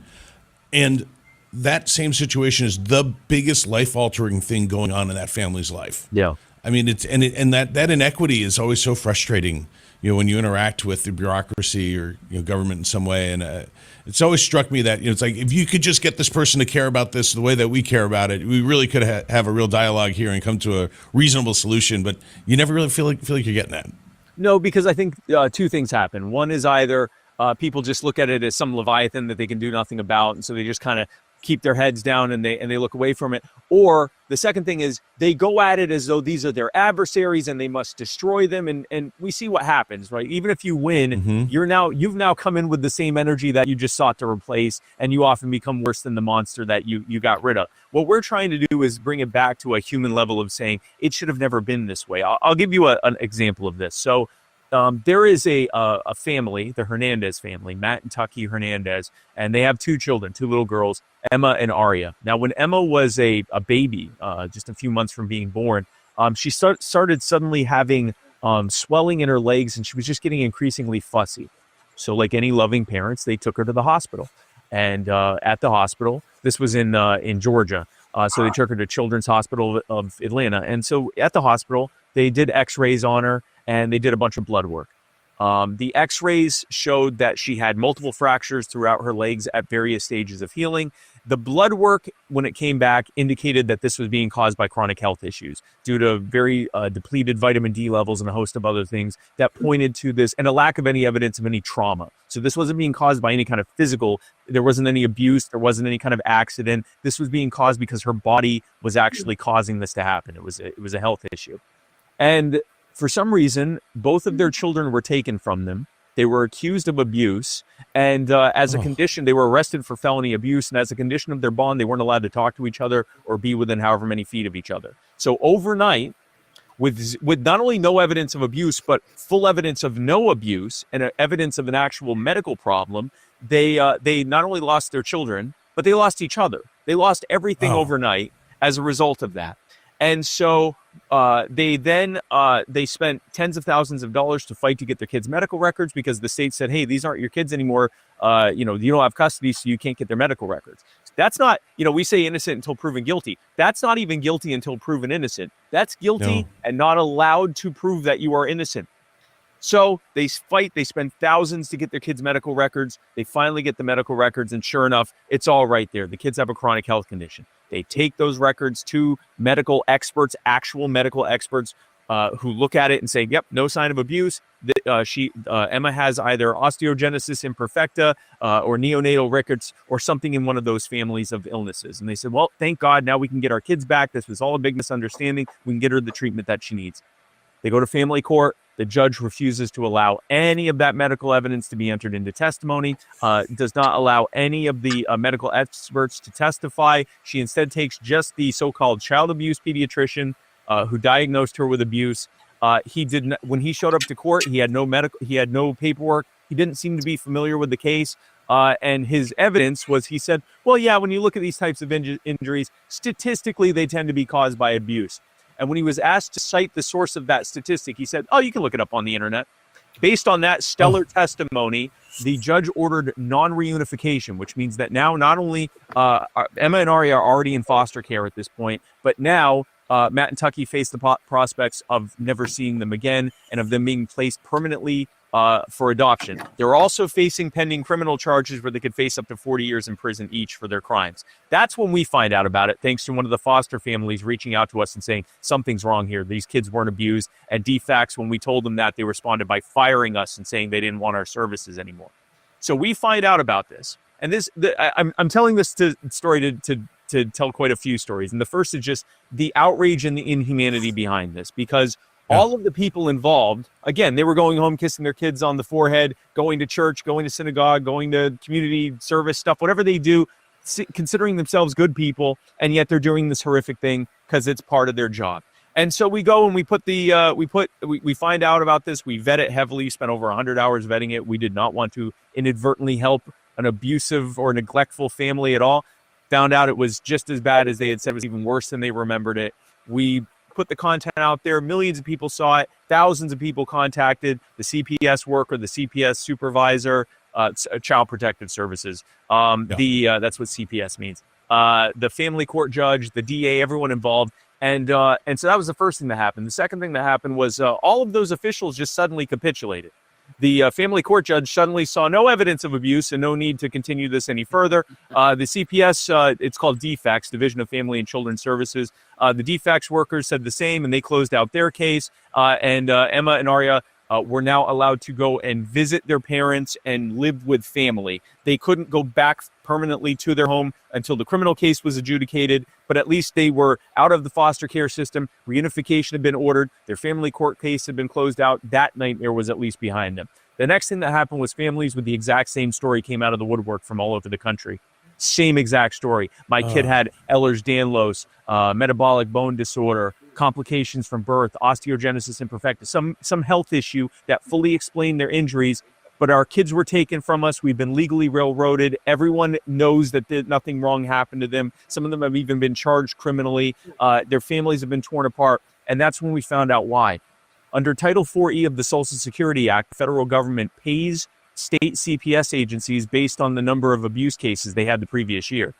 And that same situation is the biggest life-altering thing going on in that family's life. Yeah. I mean, that inequity is always so frustrating, when you interact with the bureaucracy or government in some way. And it's always struck me that it's like, if you could just get this person to care about this the way that we care about it, we really could have a real dialogue here and come to a reasonable solution. But you never really feel like you're getting that. No, because I think two things happen. One is either people just look at it as some leviathan that they can do nothing about, and so they just kind of keep their heads down and they look away from it. Or the second thing is they go at it as though these are their adversaries and they must destroy them. And we see what happens, right? Even if you win, Mm-hmm. you've now come in with the same energy that you just sought to replace, and you often become worse than the monster that you got rid of. What we're trying to do is bring it back to a human level of saying it should have never been this way. I'll give you an example of this. So there is a family, the Hernandez family, Matt and Tucky Hernandez, and they have two children, two little girls, Emma and Aria. Now, when Emma was a baby, just a few months from being born, she started suddenly having swelling in her legs, and she was just getting increasingly fussy. So like any loving parents, they took her to the hospital. And at the hospital, this was in Georgia, so they took her to Children's Hospital of Atlanta. And so at the hospital, they did x-rays on her, and they did a bunch of blood work. The x-rays showed that she had multiple fractures throughout her legs at various stages of healing. The blood work, when it came back, indicated that this was being caused by chronic health issues due to very depleted vitamin D levels and a host of other things that pointed to this, and a lack of any evidence of any trauma. So this wasn't being caused by any kind of physical, there wasn't any abuse, there wasn't any kind of accident. This was being caused because her body was actually causing this to happen. It was a health issue. And for some reason, both of their children were taken from them. They were accused of abuse, and as a condition, they were arrested for felony abuse, and as a condition of their bond, they weren't allowed to talk to each other or be within however many feet of each other. So overnight, with not only no evidence of abuse, but full evidence of no abuse and evidence of an actual medical problem, they not only lost their children, but they lost each other. They lost everything overnight as a result of that. And so they spent tens of thousands of dollars to fight to get their kids' medical records, because the state said, hey, these aren't your kids anymore. You don't have custody, so you can't get their medical records. That's not, we say innocent until proven guilty. That's not even guilty until proven innocent. That's guilty and not allowed to prove that you are innocent. So they fight, they spend thousands to get their kids' medical records. They finally get the medical records, and sure enough, it's all right there. The kids have a chronic health condition. They take those records to medical experts, actual medical experts, who look at it and say, yep, no sign of abuse. Emma has either osteogenesis imperfecta or neonatal rickets or something in one of those families of illnesses. And they said, well, thank God, now we can get our kids back. This was all a big misunderstanding. We can get her the treatment that she needs. They go to family court. The judge refuses to allow any of that medical evidence to be entered into testimony, does not allow any of the medical experts to testify. She instead takes just the so-called child abuse pediatrician who diagnosed her with abuse. When he showed up to court, he had no paperwork. He didn't seem to be familiar with the case. And his evidence was, he said, well, yeah, when you look at these types of injuries, statistically, they tend to be caused by abuse. And when he was asked to cite the source of that statistic, he said, oh, you can look it up on the internet. Based on that stellar testimony, the judge ordered non-reunification, which means that now not only Emma and Aria are already in foster care at this point, but now Matt and Tucky face the prospects of never seeing them again and of them being placed permanently for adoption. They're also facing pending criminal charges where they could face up to 40 years in prison each for their crimes. That's when we find out about it, thanks to one of the foster families reaching out to us and saying, something's wrong here. These kids weren't abused. And DFACS, when we told them that, they responded by firing us and saying they didn't want our services anymore. So we find out about this. And I'm telling this story to tell quite a few stories. And the first is just the outrage and the inhumanity behind this, because all of the people involved, again, they were going home, kissing their kids on the forehead, going to church, going to synagogue, going to community service stuff, whatever they do, considering themselves good people, and yet they're doing this horrific thing because it's part of their job. And so we go and we find out about this. We vet it heavily, spent over 100 hours vetting it. We did not want to inadvertently help an abusive or neglectful family at all. Found out it was just as bad as they had said. It was even worse than they remembered it. We put the content out there. Millions of people saw it. Thousands of people contacted the CPS worker, the CPS supervisor, Child Protective Services. That's what CPS means. The family court judge, the DA, everyone involved. And so that was the first thing that happened. The second thing that happened was all of those officials just suddenly capitulated. The family court judge suddenly saw no evidence of abuse and no need to continue this any further. The CPS, it's called DFACS, Division of Family and Children's Services. The DFACS workers said the same, and they closed out their case. And Emma and Aria were now allowed to go and visit their parents and live with family. They couldn't go back permanently to their home until the criminal case was adjudicated, but at least they were out of the foster care system. Reunification had been ordered. Their family court case had been closed out. That nightmare was at least behind them. The next thing that happened was families with the exact same story came out of the woodwork from all over the country. Same exact story. My kid had Ehlers-Danlos, metabolic bone disorder, complications from birth, osteogenesis imperfecta, some health issue that fully explained their injuries. But our kids were taken from us. We've been legally railroaded. Everyone knows that nothing wrong happened to them. Some of them have even been charged criminally. Their families have been torn apart. And that's when we found out why. Under Title 4E of the Social Security Act, the federal government pays state CPS agencies based on the number of abuse cases they had the previous year.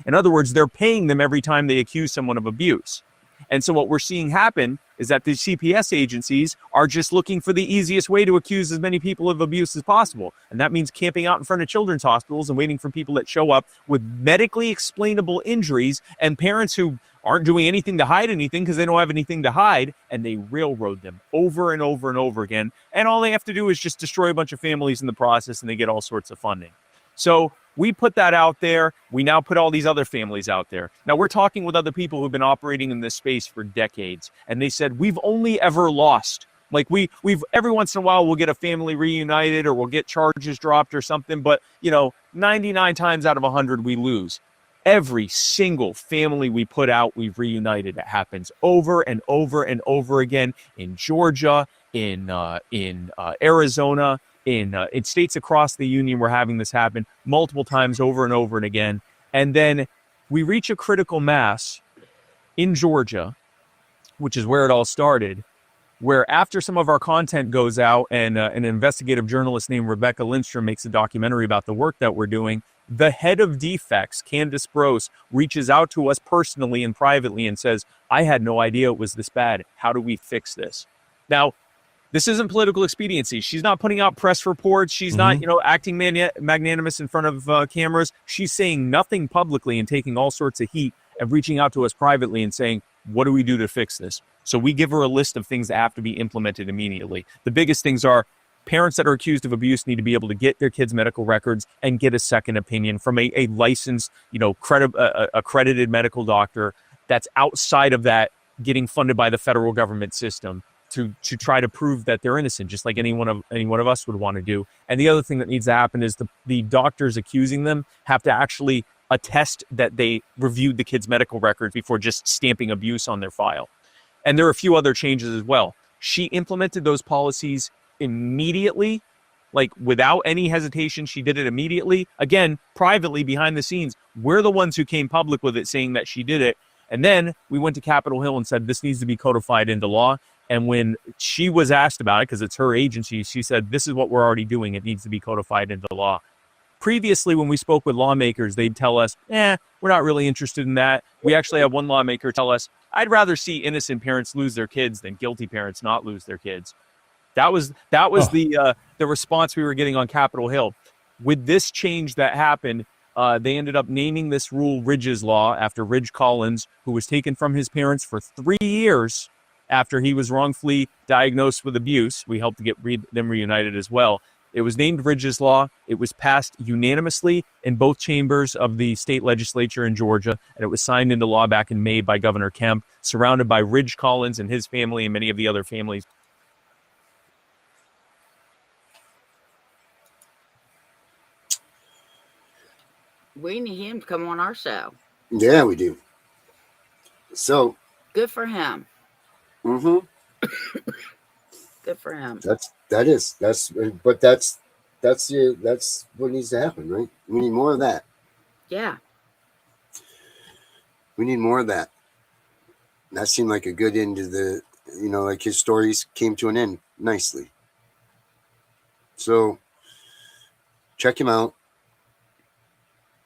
In other words, they're paying them every time they accuse someone of abuse. And so what we're seeing happen is that the CPS agencies are just looking for the easiest way to accuse as many people of abuse as possible. And that means camping out in front of children's hospitals and waiting for people that show up with medically explainable injuries and parents who aren't doing anything to hide anything because they don't have anything to hide, and they railroad them over and over and over again. And all they have to do is just destroy a bunch of families in the process, and they get all sorts of funding. So we put that out there. We now put all these other families out there. Now we're talking with other people who've been operating in this space for decades, and they said, we've only ever lost. Like we've every once in a while we'll get a family reunited or we'll get charges dropped or something, but 99 times out of 100 we lose. Every single family we put out, we've reunited. It happens over and over and over again in Georgia, in Arizona, in states across the union. We're having this happen multiple times over and over and again. And then we reach a critical mass in Georgia, which is where it all started, where after some of our content goes out and an investigative journalist named Rebecca Lindstrom makes a documentary about the work that we're doing, the head of defects, Candace Brose, reaches out to us personally and privately and says, I had no idea it was this bad. How do we fix this? Now, this isn't political expediency. She's not putting out press reports. She's not, acting magnanimous in front of cameras. She's saying nothing publicly and taking all sorts of heat and reaching out to us privately and saying, what do we do to fix this? So we give her a list of things that have to be implemented immediately. The biggest things are parents that are accused of abuse need to be able to get their kids' medical records and get a second opinion from a licensed, accredited medical doctor that's outside of that getting funded by the federal government system to try to prove that they're innocent, just like any one of us would want to do. And the other thing that needs to happen is the doctors accusing them have to actually attest that they reviewed the kids' medical records before just stamping abuse on their file. And there are a few other changes as well. She implemented those policies immediately, like without any hesitation. She did it immediately. Again, privately behind the scenes, we're the ones who came public with it saying that she did it. And then we went to Capitol Hill and said, this needs to be codified into law. And when she was asked about it, because it's her agency, she said, this is what we're already doing. It needs to be codified into law. Previously, when we spoke with lawmakers, they'd tell us, we're not really interested in that. We actually had one lawmaker tell us, I'd rather see innocent parents lose their kids than guilty parents not lose their kids. That was the response we were getting on Capitol Hill. With this change that happened, they ended up naming this rule Ridge's Law after Ridge Collins, who was taken from his parents for 3 years after he was wrongfully diagnosed with abuse. We helped to get them reunited as well. It was named Ridge's Law. It was passed unanimously in both chambers of the state legislature in Georgia, and it was signed into law back in May by Governor Kemp, surrounded by Ridge Collins and his family and many of the other families. We need him to come on our show. Yeah, we do. So good for him. Mm-hmm. Good for him. That's what needs to happen, right? We need more of that. Yeah. We need more of that. That seemed like a good end to the, like his stories came to an end nicely. So check him out.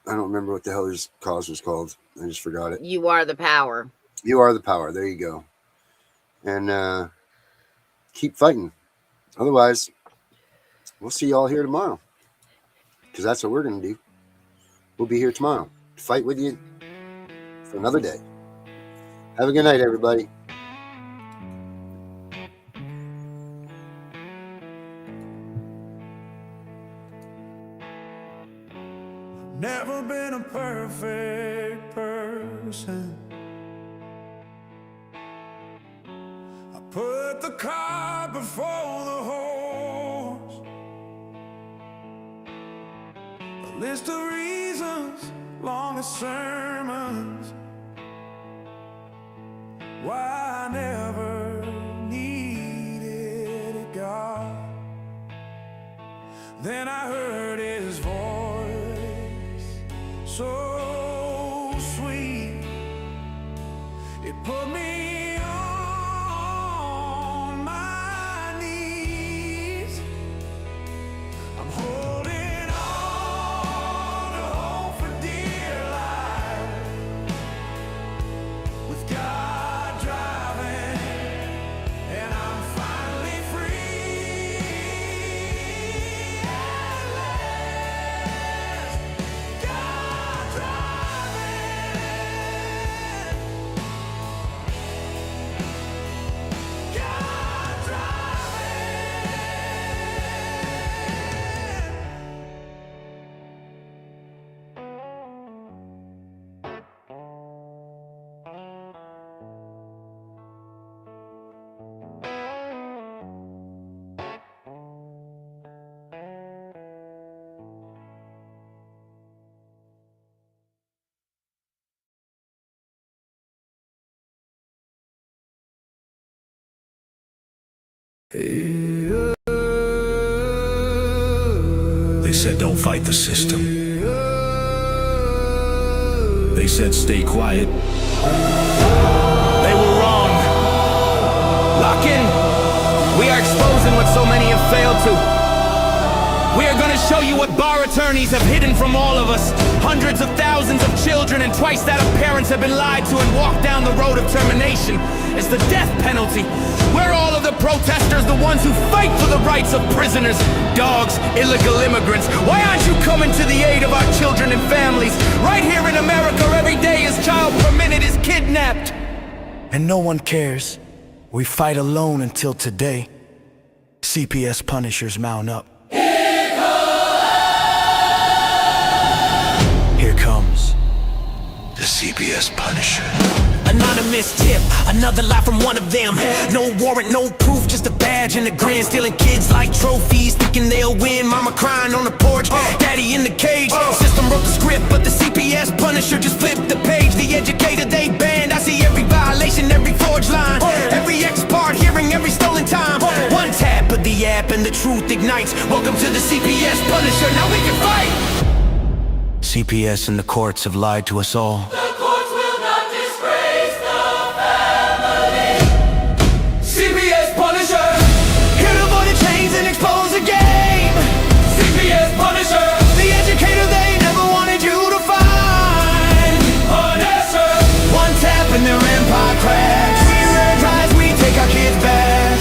I don't remember what the hell his cause was called. I just forgot it. You Are the Power. You Are the Power. There you go. And keep fighting. Otherwise, we'll see y'all here tomorrow. Because that's what we're going to do. We'll be here tomorrow to fight with you for another day. Have a good night, everybody. Never been a perfect person. I put the cart before the horse. A list of reasons, long as sermons, why I never needed a God. Then I heard his voice, so sweet, it put me on my knees. I'm holding on to hope for dear life, with God driving They said don't fight the system. They said stay quiet. They were wrong. Lock in. We are exposing what so many have failed to. We are gonna show you what bar attorneys have hidden from all of us. Hundreds of thousands of children and twice that of parents have been lied to and walked down the road of termination. It's the death penalty. We're all of the protesters, the ones who fight for the rights of prisoners, dogs, illegal immigrants. Why aren't you coming to the aid of our children and families? Right here in America, every day a child per minute is kidnapped. And no one cares. We fight alone until today. CPS punishers mount up. Here comes the CPS Punisher. Anonymous tip, another lie from one of them. No warrant, no proof, just a badge and a grin. Stealing kids like trophies, thinking they'll win. Mama crying on the porch, daddy in the cage. System wrote the script, but the CPS Punisher just flipped the page. The educator they banned, I see every violation, every forged line, every ex-part hearing, every stolen time. One tap of the app and the truth ignites. Welcome to the CPS Punisher, now we can fight. CPS and the courts have lied to us all. The courts will not disgrace the family. CPS Punisher, here to avoid the chains and expose the game. CPS Punisher, the educator they never wanted you to find. Punisher, one tap and their empire cracks. We rise, we take our kids back.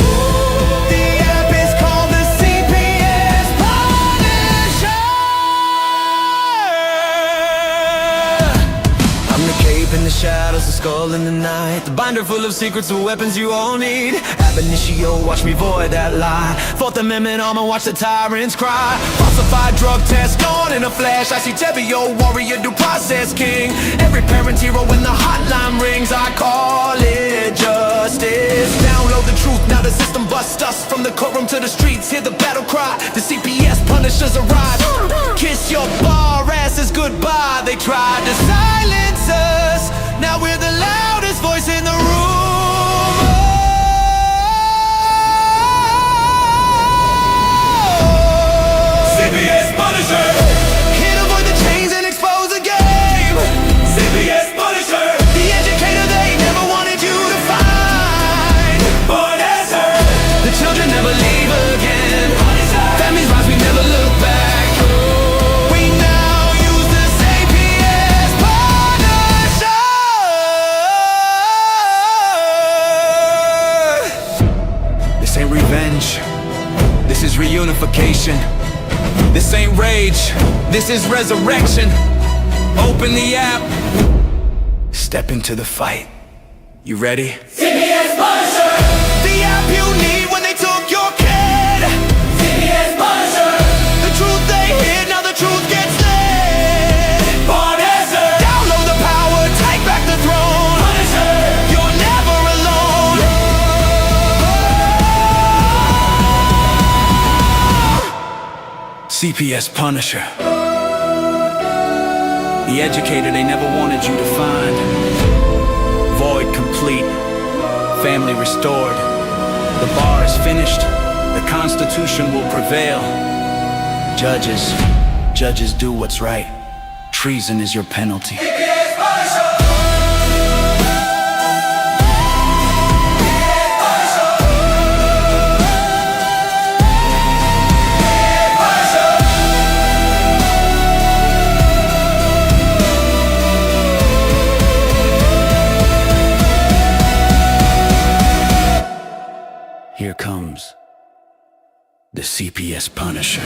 In the shadows, the skull in the night, the binder full of secrets, the weapons you all need. Ab initio, watch me void that lie. Fourth Amendment armor, watch the tyrants cry. Falsified drug test, gone in a flash. I see Tevio, warrior, due process king. Every parent's hero when the hotline rings. I call it justice. Download the truth, now the system busts us. From the courtroom to the streets, hear the battle cry. The CPS Punishers arrive. Kiss your bar asses goodbye. They tried to silence us, now we're the loudest voice in the room. CPS Punisher, here to avoid the chains and expose the game. CPS Punisher, the educator they never wanted you to find. Punisher, the children never leave again. Punisher, families rise, we never look back. This ain't revenge, this is reunification. This ain't rage, this is resurrection. Open the app, step into the fight. You ready? CPS Punisher, the app you need when they took your kid. CPS Punisher, the truth they hid, now the truth gets lit. Punisher, download the power, take back the throne. Punisher, you're never alone. CPS Punisher, the educator they never wanted you to find. Void complete, family restored. The bar is finished, the Constitution will prevail. Judges do what's right. Treason is your penalty. Here comes the CPS Punisher.